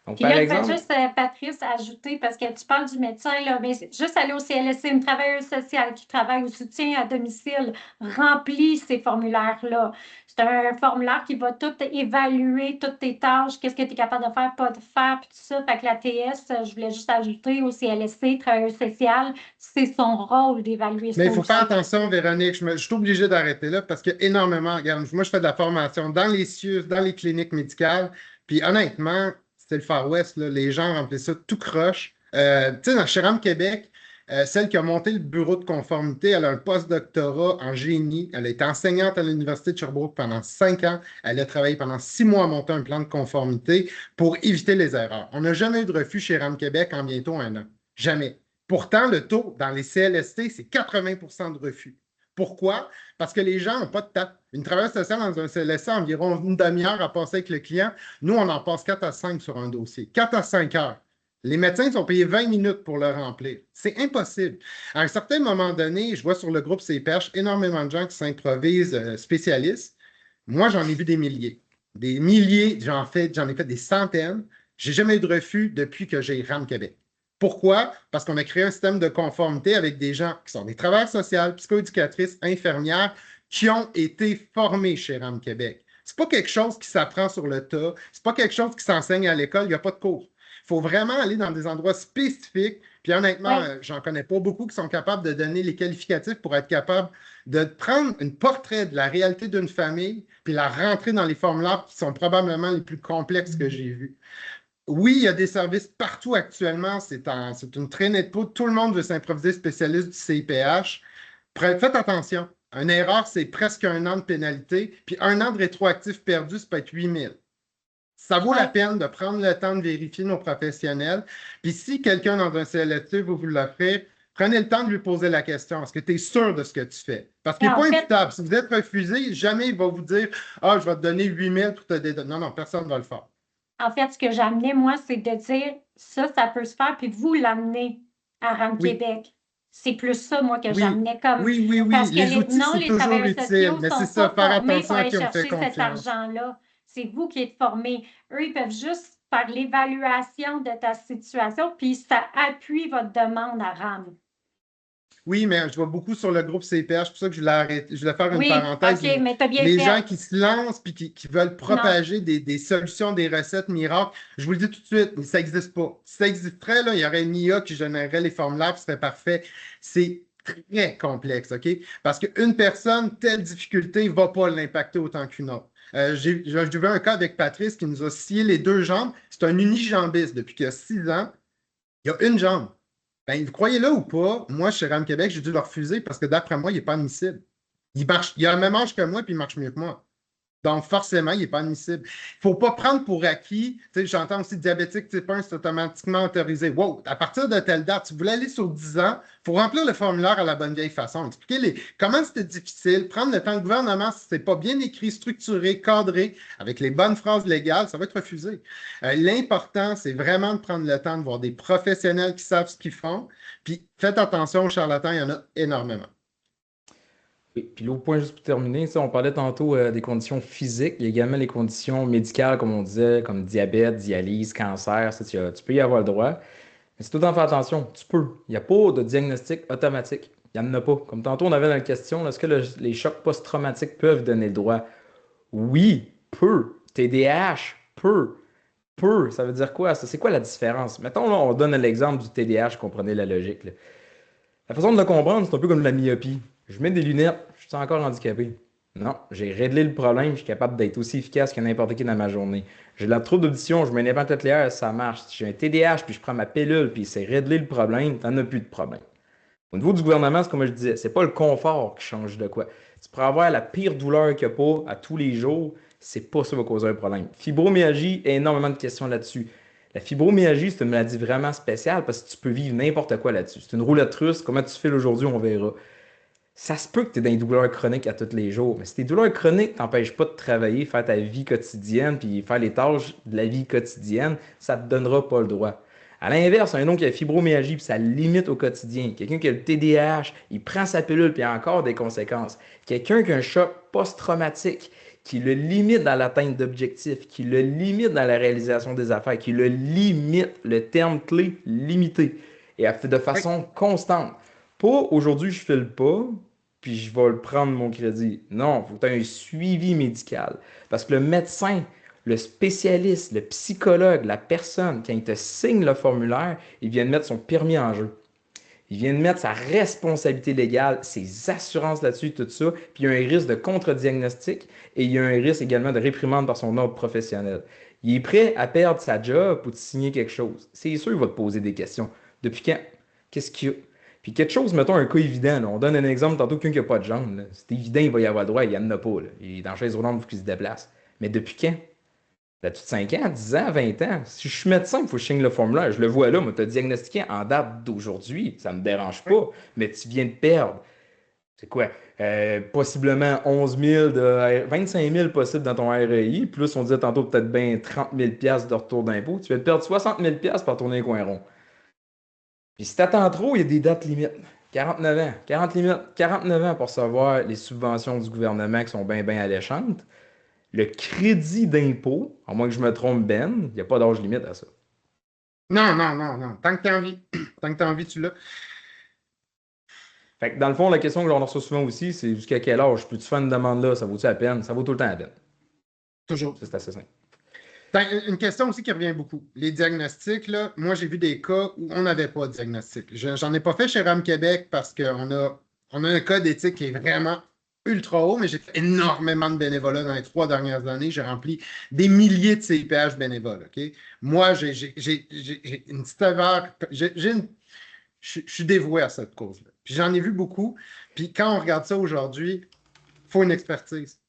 Donc, Puis par là, je vais exemple, juste, Patrice, ajouter, parce que tu parles du médecin, là, mais juste aller au CLSC, une travailleuse sociale qui travaille au soutien à domicile, remplit ces formulaires-là. C'est un formulaire qui va tout évaluer, toutes tes tâches, qu'est-ce que tu es capable de faire, pas de faire, puis tout ça. Fait que la TS, je voulais juste ajouter au CLSC, travailleuse sociale, c'est son rôle d'évaluer Mais ça il faut faire aussi. attention, Véronique. Je suis obligé d'arrêter là parce que énormément, regarde, moi, je fais de la formation dans les CIUS, dans les cliniques médicales. Puis honnêtement, c'est le Far West, là, les gens remplissent ça tout croche. Tu sais, dans Chiram Québec, celle qui a monté le bureau de conformité, elle a un post-doctorat en génie. Elle a été enseignante à l'Université de Sherbrooke pendant 5 ans. Elle a travaillé pendant 6 mois à monter un plan de conformité pour éviter les erreurs. On n'a jamais eu de refus chez RAM Québec en bientôt un an. Jamais. Pourtant, le taux dans les CLST, c'est 80 de refus. Pourquoi? Parce que les gens n'ont pas de temps. Une travailleuse sociale dans un CLST a environ une demi-heure à passer avec le client. Nous, on en passe 4 à 5 sur un dossier. 4 à 5 heures. Les médecins sont payés 20 minutes pour le remplir. C'est impossible. À un certain moment donné, je vois sur le groupe CPH énormément de gens qui s'improvisent spécialistes. Moi, j'en ai vu des milliers. Des milliers, j'en ai fait des centaines. J'ai jamais eu de refus depuis que j'ai RAM Québec. Pourquoi? Parce qu'on a créé un système de conformité avec des gens qui sont des travailleurs sociaux, psychoéducatrices, infirmières, qui ont été formés chez RAM Québec. C'est pas quelque chose qui s'apprend sur le tas. C'est pas quelque chose qui s'enseigne à l'école. Il n'y a pas de cours. Il faut vraiment aller dans des endroits spécifiques. Puis honnêtement, Ouais. j'en connais pas beaucoup qui sont capables de donner les qualificatifs pour être capables de prendre un portrait de la réalité d'une famille puis la rentrer dans les formulaires qui sont probablement les plus complexes que j'ai vus. Oui, il y a des services partout actuellement. C'est une traînée de poudre. Tout le monde veut s'improviser spécialiste du CIPH. Faites attention. Une erreur, c'est presque 1 an de pénalité. Puis 1 an de rétroactif perdu, ça peut être 8 000. Ça vaut la Ouais. peine de prendre le temps de vérifier nos professionnels. Puis si quelqu'un dans un CLSC veut vous l'offrir, prenez le temps de lui poser la question. Est-ce que tu es sûr de ce que tu fais? Parce qu'il n'est En pas fait, imputable. Si vous êtes refusé, jamais il va vous dire ah, je vais te donner 8 000 pour te dédonner. Non, non, personne ne va le faire. En fait, ce que j'amenais, moi, c'est de dire ça peut se faire, puis vous l'amenez à RAM Oui, Québec. C'est plus ça, moi, que oui, j'amenais comme. oui, oui, oui. Parce que Les outils, non, c'est les toujours travailleurs utile, sociaux ne mais c'est sont ça, pas faire formés attention pour à aller qui on fait chercher cet confiance. argent-là. C'est vous qui êtes formés. Eux, ils peuvent juste faire l'évaluation de ta situation, puis ça appuie votre demande à RAM. Oui, mais je vois beaucoup sur le groupe CPH, c'est pour ça que je voulais arrêter, je voulais faire une Oui, parenthèse. OK, mais tu as bien Les fait. gens qui se lancent et qui veulent Non. propager des solutions, des recettes miracles, je vous le dis tout de suite, ça n'existe pas. Si ça existerait, là, il y aurait une IA qui générerait les formulaires, ce serait parfait. C'est très complexe, OK? Parce qu'une personne, telle difficulté ne va pas l'impacter autant qu'une autre. J'ai vu un cas avec Patrice qui nous a scié les 2 jambes. C'est un unijambiste depuis qu'il y a 6 ans. Il y a une jambe. Ben, croyez-le ou pas, moi, chez RAM Québec, j'ai dû le refuser parce que d'après moi, il n'est pas admissible. Il a le même âge que moi, puis il marche mieux que moi. Donc, forcément, il n'est pas admissible. Il ne faut pas prendre pour acquis. Tu sais, j'entends aussi diabétique type 1, c'est automatiquement autorisé. Wow, à partir de telle date, tu voulais aller sur 10 ans, il faut remplir le formulaire à la bonne vieille façon. Expliquer comment c'était difficile, prendre le temps. Le gouvernement, si ce n'est pas bien écrit, structuré, cadré, avec les bonnes phrases légales, ça va être refusé. L'important, c'est vraiment de prendre le temps de voir des professionnels qui savent ce qu'ils font. Puis, faites attention aux charlatans, il y en a énormément. Oui, puis l'autre point, juste pour terminer, ça, on parlait tantôt des conditions physiques. Il y a également les conditions médicales, comme on disait, comme diabète, dialyse, cancer. Ça, tu peux y avoir le droit. Mais c'est tout en faire attention. Tu peux. Il n'y a pas de diagnostic automatique. Il n'y en a pas. Comme tantôt, on avait dans la question, est-ce que les chocs post-traumatiques peuvent donner le droit? Oui, peut. TDAH peut. Peu, ça veut dire quoi, ça? C'est quoi la différence? Mettons, là, on donne l'exemple du TDAH, comprenez la logique, là. La façon de le comprendre, c'est un peu comme de la myopie. Je mets des lunettes, je suis encore handicapé. Non, j'ai réglé le problème, je suis capable d'être aussi efficace que n'importe qui dans ma journée. J'ai de la trouble d'audition, je mets une implant cochléaire, ça marche. Si j'ai un TDAH, puis je prends ma pilule, puis c'est réglé le problème, t'en as plus de problème. Au niveau du gouvernement, c'est comme je disais, c'est pas le confort qui change de quoi. Tu pourrais avoir la pire douleur qu'il n'y a pas à tous les jours, c'est pas ça qui va causer un problème. Fibromyalgie, énormément de questions là-dessus. La fibromyalgie, c'est une maladie vraiment spéciale parce que tu peux vivre n'importe quoi là-dessus. C'est une roulette russe. Comment tu files aujourd'hui, on verra. Ça se peut que tu aies des douleurs chroniques à tous les jours, mais si tes douleurs chroniques ne t'empêchent pas de travailler, faire ta vie quotidienne, puis faire les tâches de la vie quotidienne, ça ne te donnera pas le droit. À l'inverse, un homme qui a fibromyalgie, puis ça le limite au quotidien. Quelqu'un qui a le TDAH, il prend sa pilule, puis il y a encore des conséquences. Quelqu'un qui a un choc post-traumatique, qui le limite dans l'atteinte d'objectifs, qui le limite dans la réalisation des affaires, qui le limite, le terme clé, limité, et de façon constante. Pas aujourd'hui, je file pas, puis je vais le prendre mon crédit. Non, il faut que tu aies un suivi médical. Parce que le médecin, le spécialiste, le psychologue, la personne, quand il te signe le formulaire, il vient de mettre son permis en jeu. Il vient de mettre sa responsabilité légale, ses assurances là-dessus, tout ça. Puis il y a un risque de contre-diagnostic et il y a un risque également de réprimande par son ordre professionnel. Il est prêt à perdre sa job pour te signer quelque chose. C'est sûr, il va te poser des questions. Depuis quand? Qu'est-ce qu'il y a? Puis quelque chose, mettons un cas évident, là. On donne un exemple tantôt, quelqu'un qui n'a pas de jambe, là. C'est évident, il va y avoir le droit, il n'y en a pas, là. Il est dans la chaise roulante, il faut qu'il se déplace. Mais depuis quand? Là-dessus de 5 ans, 10 ans, 20 ans. Si je suis médecin, il faut que je signe le formulaire. Je le vois là, moi, tu as diagnostiqué en date d'aujourd'hui. Ça ne me dérange pas, mais tu viens de perdre. C'est quoi? Possiblement 11 000, 25 000 possibles dans ton REI. Plus, on disait tantôt peut-être bien 30 000 de retour d'impôt. Tu vas te perdre 60 000 par tourner les coins ronds. Puis si tu attends trop, il y a des dates limites. 49 ans. 49 ans pour recevoir les subventions du gouvernement qui sont bien, bien alléchantes. Le crédit d'impôt, à moins que je me trompe, Ben, il n'y a pas d'âge limite à ça. Non, non, non, non. Tant que tu as envie, tant que tu as envie, tu l'as. Fait que dans le fond, la question que l'on reçoit souvent aussi, c'est jusqu'à quel âge peux-tu faire une demande là? Ça vaut-tu la peine? Ça vaut tout le temps la peine. Toujours. C'est assez simple. Une question aussi qui revient beaucoup. Les diagnostics, là, moi, j'ai vu des cas où on n'avait pas de diagnostic. J'en ai pas fait chez RAM Québec parce on a un code d'éthique qui est vraiment ultra haut, mais j'ai fait énormément de bénévolat dans les 3 dernières années. J'ai rempli des milliers de CIPH bénévoles. OK? Moi, j'ai une sévère. Je suis dévoué à cette cause-là. Puis j'en ai vu beaucoup. Puis quand on regarde ça aujourd'hui, il faut une expertise.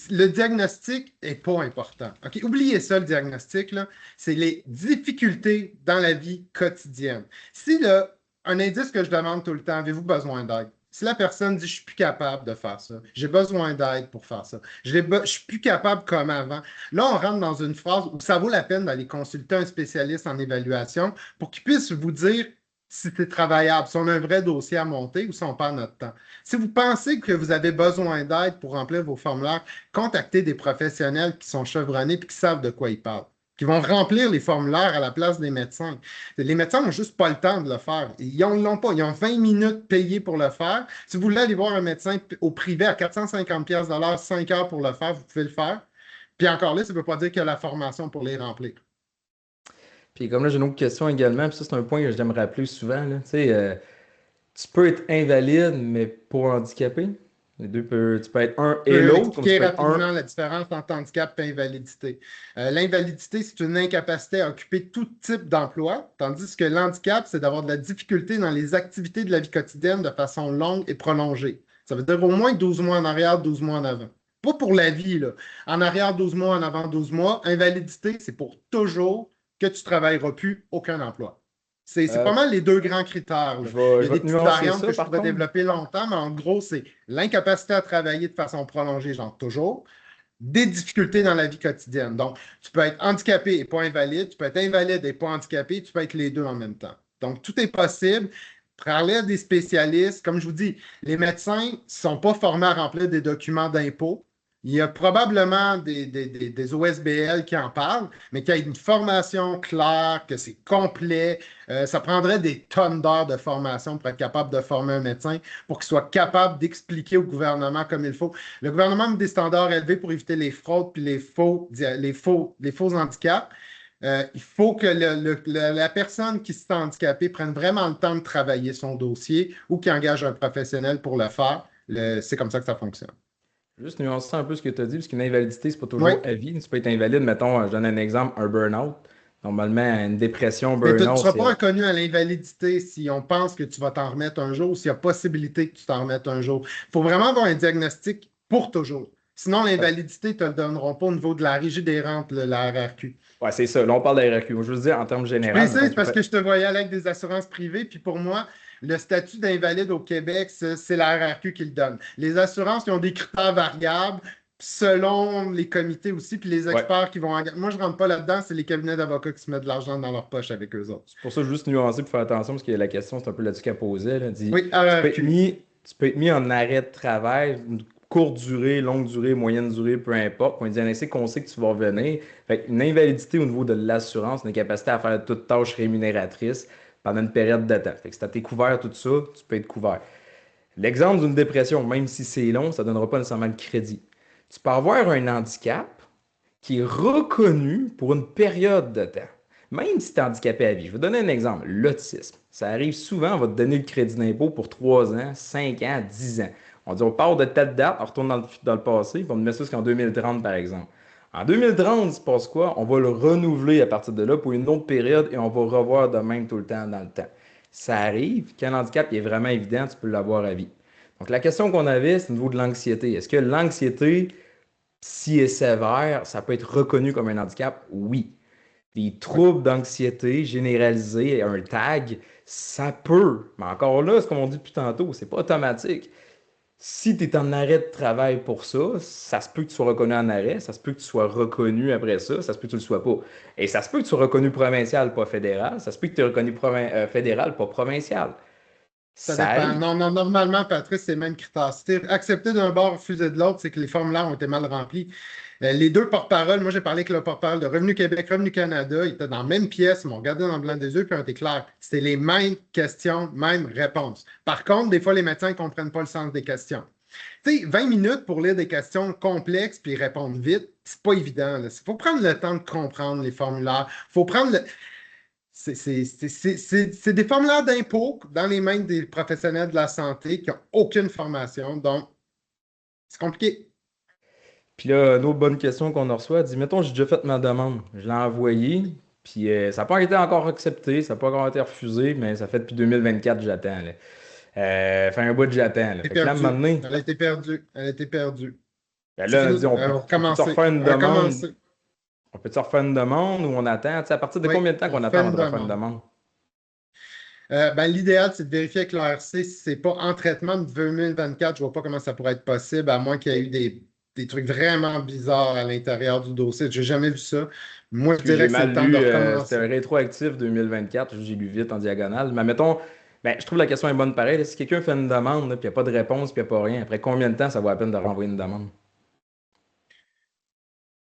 Le diagnostic n'est pas important. OK? Oubliez ça, le diagnostic, là. C'est les difficultés dans la vie quotidienne. Si là, un indice que je demande tout le temps, avez-vous besoin d'aide? Si la personne dit je suis plus capable de faire ça, j'ai besoin d'aide pour faire ça, je suis plus capable comme avant, là, on rentre dans une phase où ça vaut la peine d'aller consulter un spécialiste en évaluation pour qu'il puisse vous dire si c'est travaillable, si on a un vrai dossier à monter ou si on perd notre temps. Si vous pensez que vous avez besoin d'aide pour remplir vos formulaires, contactez des professionnels qui sont chevronnés et qui savent de quoi ils parlent, qui vont remplir les formulaires à la place des médecins. Les médecins n'ont juste pas le temps de le faire. Ils ne l'ont pas. Ils ont 20 minutes payées pour le faire. Si vous voulez aller voir un médecin au privé à 450 $ de l'heure, 5 heures pour le faire, vous pouvez le faire. Puis encore là, ça ne veut pas dire qu'il y a la formation pour les remplir. Puis comme là, j'ai une autre question également, puis ça, c'est un point que j'aime rappeler souvent, là. Tu sais, tu peux être invalide, mais pas handicapé. Les deux tu peux être un et Je peux l'autre, comme tu expliquer peux être un. rapidement la différence entre handicap et invalidité. L'invalidité, c'est une incapacité à occuper tout type d'emploi, tandis que l'handicap, c'est d'avoir de la difficulté dans les activités de la vie quotidienne de façon longue et prolongée. Ça veut dire au moins 12 mois en arrière, 12 mois en avant. Pas pour la vie, là. En arrière, 12 mois, en avant, 12 mois. Invalidité, c'est pour toujours que tu ne travailleras plus aucun emploi. C'est pas Euh, mal les deux grands critères, là. Il y je a vais des te petites nuancer variantes ça, que je par pourrais contre. développer longtemps, mais en gros, c'est l'incapacité à travailler de façon prolongée, genre toujours, des difficultés dans la vie quotidienne. Donc, tu peux être handicapé et pas invalide, tu peux être invalide et pas handicapé, tu peux être les deux en même temps. Donc, tout est possible. Parler à des spécialistes, comme je vous dis, les médecins ne sont pas formés à remplir des documents d'impôt. Il y a probablement des OSBL qui en parlent, mais qu'il y ait une formation claire, que c'est complet. Ça prendrait des tonnes d'heures de formation pour être capable de former un médecin, pour qu'il soit capable d'expliquer au gouvernement comme il faut. Le gouvernement met des standards élevés pour éviter les fraudes puis les faux handicaps. Il faut que la personne qui s'est handicapée prenne vraiment le temps de travailler son dossier ou qu'il engage un professionnel pour le faire. C'est comme ça que ça fonctionne. Juste nuancer un peu ce que tu as dit, parce qu'une invalidité, c'est pas Oui, toujours à vie. Tu peux être invalide, mettons, je donne un exemple, un burn-out. Normalement, une dépression, mais tu ne burn-out, seras c'est. pas reconnu à l'invalidité si on pense que tu vas t'en remettre un jour ou s'il y a possibilité que tu t'en remettes un jour. Il faut vraiment avoir un diagnostic pour toujours. Sinon, l'invalidité, ils ne te le donneront pas au niveau de la régie des rentes, la RRQ. Ouais, c'est ça. Là, on parle de la RAQ. Moi, je veux dire, en termes Je généraux, mettons, précise tu parce fais. que je te voyais aller avec des assurances privées, puis pour moi, le statut d'invalide au Québec, c'est la RRQ qui le donne. Les assurances, ils ont des critères variables selon les comités aussi, puis les Ouais. experts qui vont... Moi, je ne rentre pas là-dedans, c'est les cabinets d'avocats qui se mettent de l'argent dans leur poche avec eux autres. C'est pour ça que je veux juste nuancer pour faire attention, parce que la question, c'est un peu là-dessus qu'elle posait. Là. Dit, Oui, tu RRQ. peux être mis en arrêt de travail, une courte durée, longue durée, moyenne durée, peu importe. On dit un essai qu'on sait que tu vas revenir. Fait une invalidité au niveau de l'assurance, une incapacité à faire toute tâche rémunératrice pendant une période de temps. Fait que si tu as couvert tout ça, tu peux être couvert. L'exemple d'une dépression, même si c'est long, ça ne donnera pas nécessairement le crédit. Tu peux avoir un handicap qui est reconnu pour une période de temps, même si tu es handicapé à vie. Je vais donner un exemple, l'autisme. Ça arrive souvent, on va te donner le crédit d'impôt pour 3 ans, 5 ans, 10 ans. On dit on part de telle date, on retourne dans le passé, puis on met ça jusqu'en 2030 par exemple. En 2030, il se passe quoi? On va le renouveler à partir de là pour une autre période et on va revoir de même tout le temps dans le temps. Ça arrive, quand handicap est vraiment évident, tu peux l'avoir à vie. Donc la question qu'on avait, c'est au niveau de l'anxiété. Est-ce que l'anxiété, si est sévère, ça peut être reconnu comme un handicap? Oui. Des Oui. troubles d'anxiété généralisés, un tag, ça peut. Mais encore là, ce qu'on dit depuis tantôt, c'est pas automatique. Si tu es en arrêt de travail pour ça, ça se peut que tu sois reconnu en arrêt, ça se peut que tu sois reconnu après ça se peut que tu le sois pas. Et ça se peut que tu sois reconnu provincial, pas fédéral, ça se peut que tu es reconnu fédéral, pas provincial. Ça Ça dépend. arrive. Non, non, normalement, Patrice, c'est le même critère. Si tu es accepté d'un bord, refusé de l'autre, c'est que les formulaires ont été mal remplis. Les deux porte-paroles, moi j'ai parlé avec le porte-parole de Revenu Québec, Revenu Canada, ils étaient dans la même pièce, ils m'ont regardé dans le blanc des yeux, puis ont été clairs. C'était les mêmes questions, mêmes réponses. Par contre, des fois, les médecins ne comprennent pas le sens des questions. Tu sais, 20 minutes pour lire des questions complexes puis répondre vite, c'est pas évident. Il faut prendre le temps de comprendre les formulaires. Il faut prendre le. C'est des formulaires d'impôt dans les mains des professionnels de la santé qui n'ont aucune formation. Donc, c'est compliqué. Puis là, une autre bonne question qu'on en reçoit, elle dit, mettons, j'ai déjà fait ma demande, je l'ai envoyée, puis ça n'a pas été encore accepté, ça n'a pas encore été refusé, mais ça fait depuis 2024 que j'attends. Là. Fait un bout de j'attends. Là. Elle Fait a que là, à un moment perdu. donné, Elle a été perdue. Elle a été perdue. ben C'est là, on fini. dit, On va on peut-tu recommencer. refaire une On va demande? recommencer. On peut-tu refaire une demande ou on attend? Tu sais, à partir de Oui, combien de temps on qu'on fait attend avant une de refaire une demande. demande? L'idéal, c'est de vérifier avec l'ARC si ce n'est pas en traitement de 2024. Je ne vois pas comment ça pourrait être possible, à moins qu'il y ait eu des trucs vraiment bizarres à l'intérieur du dossier. Je n'ai jamais vu ça. Moi, je Parce que j'ai dirais que c'est le mal temps de lu, c'était recommencer. un rétroactif 2024, j'ai lu vite en diagonale. Mais mettons, ben, je trouve la question est bonne pareil. Là. Si quelqu'un fait une demande, là, puis il n'y a pas de réponse, puis il n'y a pas rien, après combien de temps ça vaut la peine de renvoyer une demande?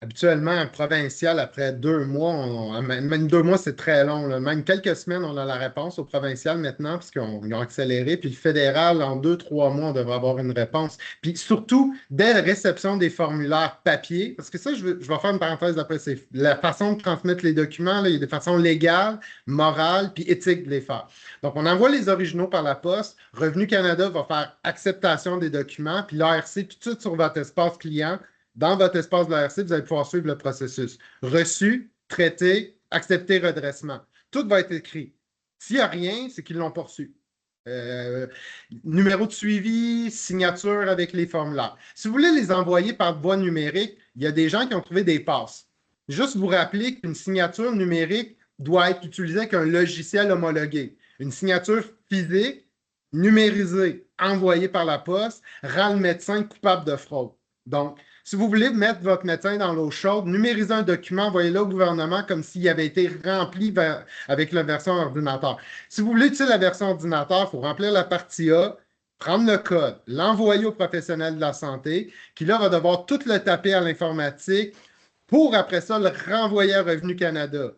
Habituellement, un provincial, après 2 mois, même 2 mois, c'est très long. Là. Même quelques semaines, on a la réponse au provincial maintenant, parce qu'ils ont accéléré. Puis le fédéral, en 2, 3 mois, on devrait avoir une réponse. Puis surtout, dès la réception des formulaires papier, parce que ça, je vais faire une parenthèse après, c'est la façon de transmettre les documents, là, il y a des façons légales, morales, puis éthiques de les faire. Donc, on envoie les originaux par la poste. Revenu Canada va faire acceptation des documents, puis l'ARC, tout de suite sur votre espace client, dans votre espace de l'ARC, vous allez pouvoir suivre le processus. Reçu, traité, accepté, redressement. Tout va être écrit. S'il n'y a rien, c'est qu'ils l'ont pas reçu. Numéro de suivi, signature avec les formulaires. Si vous voulez les envoyer par voie numérique, il y a des gens qui ont trouvé des passes. Juste vous rappeler qu'une signature numérique doit être utilisée avec un logiciel homologué. Une signature physique, numérisée, envoyée par la poste, rend le médecin coupable de fraude. Donc, si vous voulez mettre votre médecin dans l'eau chaude, numérisez un document, envoyez-le au gouvernement comme s'il avait été rempli avec la version ordinateur. Si vous voulez utiliser la version ordinateur, il faut remplir la partie A, prendre le code, l'envoyer au professionnel de la santé, qui là va devoir tout le taper à l'informatique pour après ça le renvoyer à Revenu Canada.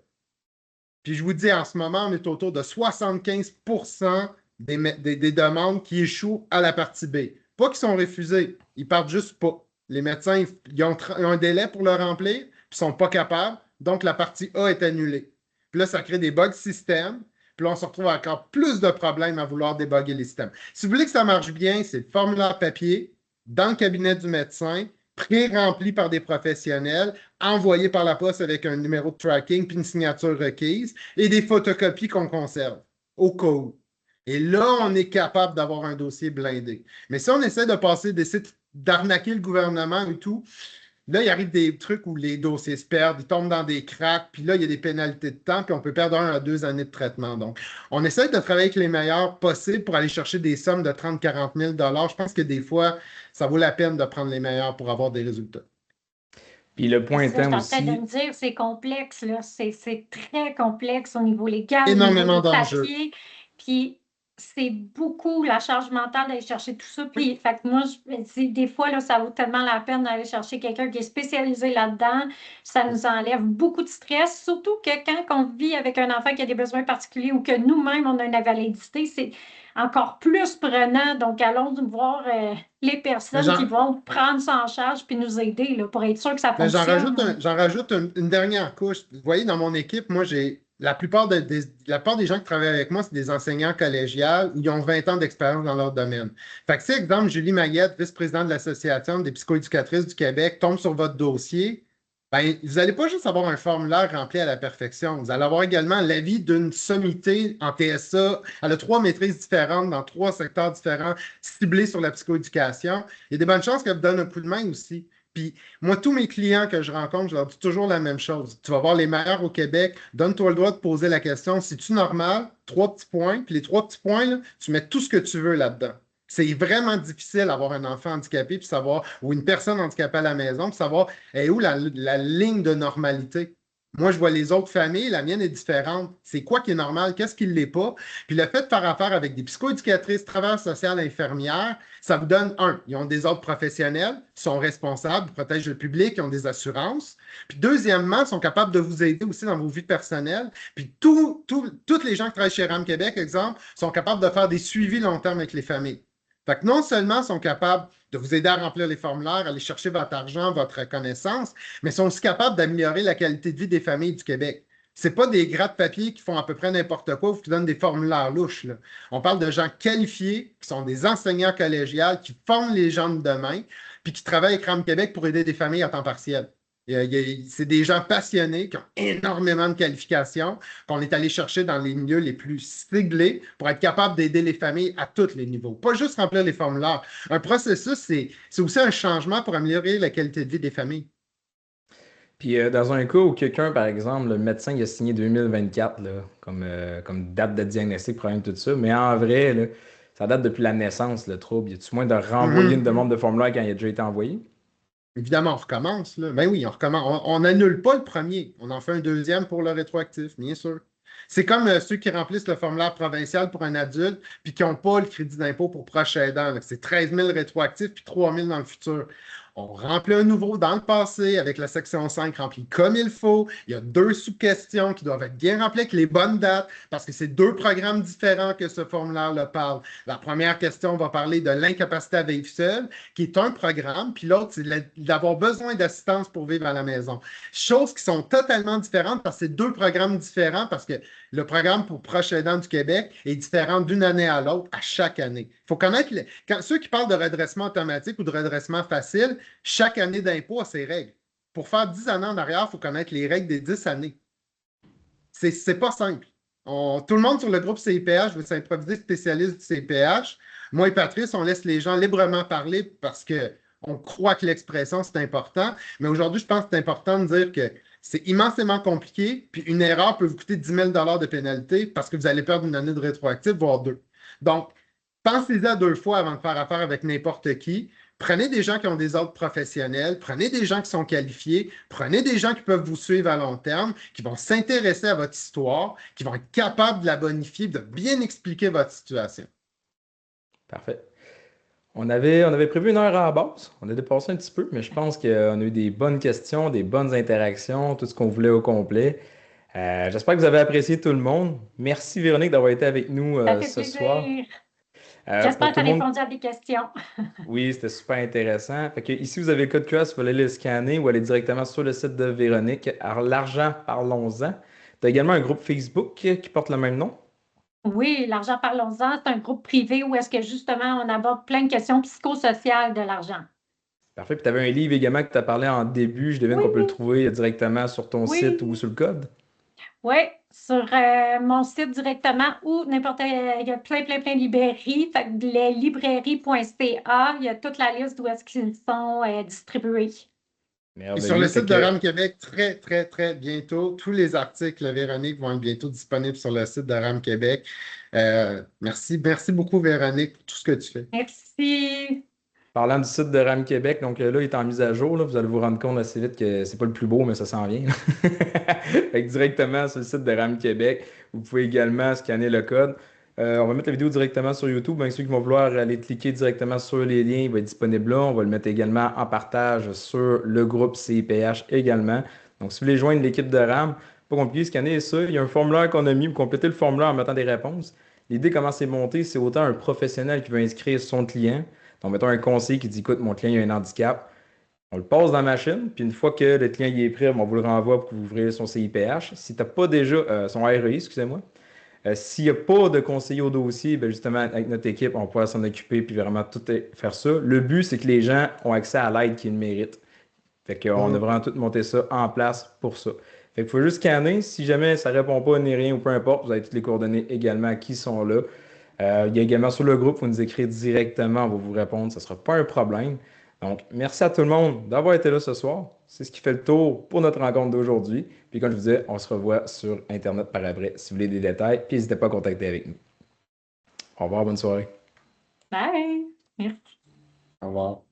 Puis je vous dis, en ce moment, on est autour de 75% des demandes qui échouent à la partie B. Pas qu'ils sont refusés, ils partent juste pas. Les médecins, ils ont un délai pour le remplir, puis ils ne sont pas capables. donc la partie A est annulée. Puis là, ça crée des bugs système. Puis là, on se retrouve avec encore plus de problèmes à vouloir débugger les systèmes. Si vous voulez que ça marche bien, c'est le formulaire papier dans le cabinet du médecin, pré-rempli par des professionnels, envoyé par la poste avec un numéro de tracking puis une signature requise et des photocopies qu'on conserve au cas où. Et là, on est capable d'avoir un dossier blindé. Mais si on essaie de passer, d'essayer d'arnaquer le gouvernement et tout, là, il arrive des trucs où les dossiers se perdent, ils tombent dans des cracks, puis là, il y a des pénalités de temps, puis on peut perdre 1 à 2 années de traitement. Donc, on essaie de travailler avec les meilleurs possibles pour aller chercher des sommes de 30-40 000 $. Je pense que des fois, ça vaut la peine de prendre les meilleurs pour avoir des résultats. Puis le point Ça, je suis étant en train de aussi, me dire, c'est complexe, là. C'est très complexe au niveau légal, au niveau Énormément des d'enjeux. papiers. Puis c'est beaucoup la charge mentale d'aller chercher tout ça. Puis, fait que moi, je me dis, des fois, là, ça vaut tellement la peine d'aller chercher quelqu'un qui est spécialisé là-dedans. Ça nous enlève beaucoup de stress, surtout que quand on vit avec un enfant qui a des besoins particuliers ou que nous-mêmes, on a une invalidité, c'est encore plus prenant. Donc, allons voir les Mais personnes qui j'en vont prendre ça en charge puis nous aider là, pour être sûr que ça mais fonctionne. j'en rajoute une dernière couche. Vous voyez, dans mon équipe, moi, j'ai la plupart des gens qui travaillent avec moi, c'est des enseignants collégiales où ils ont 20 ans d'expérience dans leur domaine. Fait que si, exemple, Julie Maguette, vice-présidente de l'Association des psychoéducatrices du Québec, tombe sur votre dossier, ben, vous n'allez pas juste avoir un formulaire rempli à la perfection. Vous allez avoir également l'avis d'une sommité en TSA. Elle a 3 maîtrises différentes dans 3 secteurs différents ciblés sur la psychoéducation. Il y a des bonnes chances qu'elle vous donne un coup de main aussi. Puis moi, tous mes clients que je rencontre, je leur dis toujours la même chose. Tu vas voir les meilleurs au Québec, donne-toi le droit de poser la question, c'est-tu normal? 3 petits points, puis les 3 petits points, là, tu mets tout ce que tu veux là-dedans. C'est vraiment difficile d'avoir un enfant handicapé, puis savoir, ou une personne handicapée à la maison, puis savoir où la ligne de normalité. Moi, je vois les autres familles, la mienne est différente. C'est quoi qui est normal? Qu'est-ce qui ne l'est pas? Puis le fait de faire affaire avec des psychoéducatrices, travailleurs sociaux, infirmières, ça vous donne, ils ont des ordres professionnels, ils sont responsables, ils protègent le public, ils ont des assurances. Puis deuxièmement, ils sont capables de vous aider aussi dans vos vies personnelles. Puis toutes les gens qui travaillent chez RAM Québec, exemple, sont capables de faire des suivis long terme avec les familles. Fait que non seulement sont capables de vous aider à remplir les formulaires, aller chercher votre argent, votre reconnaissance, mais sont aussi capables d'améliorer la qualité de vie des familles du Québec. Ce pas des gratte-papier qui font à peu près n'importe quoi ou qui donnent des formulaires louches, là. On parle de gens qualifiés, qui sont des enseignants collégiales, qui forment les gens de demain, puis qui travaillent avec RAM Québec pour aider des familles à temps partiel. C'est des gens passionnés qui ont énormément de qualifications, qu'on est allé chercher dans les milieux les plus ciblés pour être capable d'aider les familles à tous les niveaux. Pas juste remplir les formulaires. Un processus, c'est aussi un changement pour améliorer la qualité de vie des familles. puis dans un cas où quelqu'un, par exemple, le médecin il a signé 2024 là, comme date de diagnostic, problème, tout ça, mais en vrai, là, ça date depuis la naissance, le trouble. Y a-tu moins de renvoyer une Mhm. demande de formulaire quand il a déjà été envoyé? Évidemment, on recommence, là. Ben oui, on recommence. On n'annule pas le premier. On en fait un deuxième pour le rétroactif, bien sûr. C'est comme ceux qui remplissent le formulaire provincial pour un adulte puis qui n'ont pas le crédit d'impôt pour proche aidant, là. C'est 13 000 rétroactifs puis 3 000 dans le futur. On remplit un nouveau dans le passé avec la section 5 remplie comme il faut. Il y a 2 sous-questions qui doivent être bien remplies avec les bonnes dates parce que c'est 2 programmes différents que ce formulaire-là parle. La première question va parler de l'incapacité à vivre seul, qui est un programme, puis l'autre, c'est d'avoir besoin d'assistance pour vivre à la maison. Choses qui sont totalement différentes parce que c'est 2 programmes différents parce que le programme pour proche aidant du Québec est différent d'une année à l'autre, à chaque année. Il faut connaître ceux qui parlent de redressement automatique ou de redressement facile, chaque année d'impôt a ses règles. Pour faire 10 années en arrière, il faut connaître les règles des 10 années. C'est pas simple. Tout le monde sur le groupe CIPH veut s'improviser spécialiste du CIPH. Moi et Patrice, on laisse les gens librement parler parce qu'on croit que l'expression, c'est important. Mais aujourd'hui, je pense que c'est important de dire que c'est immensément compliqué, puis une erreur peut vous coûter 10 000 de pénalité parce que vous allez perdre une année de rétroactif, voire 2. Donc, pensez-y à 2 fois avant de faire affaire avec n'importe qui. Prenez des gens qui ont des ordres professionnels, prenez des gens qui sont qualifiés, prenez des gens qui peuvent vous suivre à long terme, qui vont s'intéresser à votre histoire, qui vont être capables de la bonifier, de bien expliquer votre situation. Parfait. On avait prévu 1 heure à la base. On a dépassé un petit peu, mais je pense qu'on a eu des bonnes questions, des bonnes interactions, tout ce qu'on voulait au complet. J'espère que vous avez apprécié tout le monde. Merci Véronique d'avoir été avec nous Ça fait ce soir. plaisir. J'espère Pour que tout tu le as monde, répondu à des questions. oui, c'était super intéressant. Fait que ici, vous avez le code QR, si vous voulez le scanner ou aller directement sur le site de Véronique. Alors, l'argent, parlons-en. Tu as également un groupe Facebook qui porte le même nom. Oui, l'argent, parlons-en, c'est un groupe privé où est-ce que justement on aborde plein de questions psychosociales de l'argent. Parfait. Puis tu avais un livre également que tu as parlé en début. Je devine Oui, qu'on peut le trouver directement sur ton site ou oui, sur le code. oui, sur mon site directement ou n'importe, il y a plein de librairies. Fait que les librairies.ca, il y a toute la liste d'où est-ce qu'ils sont distribués. Et sur le Merveilleux. Fait site de que RAM Québec, très bientôt, tous les articles de Véronique vont être bientôt disponibles sur le site de RAM Québec. Merci beaucoup, Véronique, pour tout ce que tu fais. Merci. parlant du site de RAM Québec, donc là, il est en mise à jour. Là, vous allez vous rendre compte assez vite que c'est pas le plus beau, mais ça s'en vient. Fait que directement sur le site de RAM Québec, vous pouvez également scanner le code. On va mettre la vidéo directement sur YouTube. Donc, ceux qui vont vouloir aller cliquer directement sur les liens, il va être disponible là. On va le mettre également en partage sur le groupe CIPH également. Donc, si vous voulez joindre l'équipe de RAM, pas compliqué, scanner ça. Il y a un formulaire qu'on a mis pour compléter le formulaire en mettant des réponses. L'idée, comment c'est monté, c'est autant un professionnel qui veut inscrire son client. Donc, mettons un conseiller qui dit, écoute, mon client a un handicap. On le passe dans la machine, puis une fois que le client y est prêt, on vous le renvoie pour que vous ouvriez son CIPH. Si tu n'as pas déjà son REI, excusez-moi, s'il n'y a pas de conseiller au dossier, ben justement, avec notre équipe, on pourra s'en occuper puis vraiment faire ça. Le but, c'est que les gens ont accès à l'aide qu'ils méritent. Fait qu'on a Mm. vraiment tout monté ça en place pour ça. Fait qu'il faut juste scanner. Si jamais ça ne répond pas ni rien ou peu importe, vous avez toutes les coordonnées également qui sont là. Il y a également sur le groupe, vous nous écrivez directement, on va vous répondre, ça ne sera pas un problème. Donc, merci à tout le monde d'avoir été là ce soir. C'est ce qui fait le tour pour notre rencontre d'aujourd'hui. Puis, comme je vous disais, on se revoit sur Internet par après si vous voulez des détails. Puis, n'hésitez pas à contacter avec nous. Au revoir, bonne soirée. Bye. Merci. Au revoir.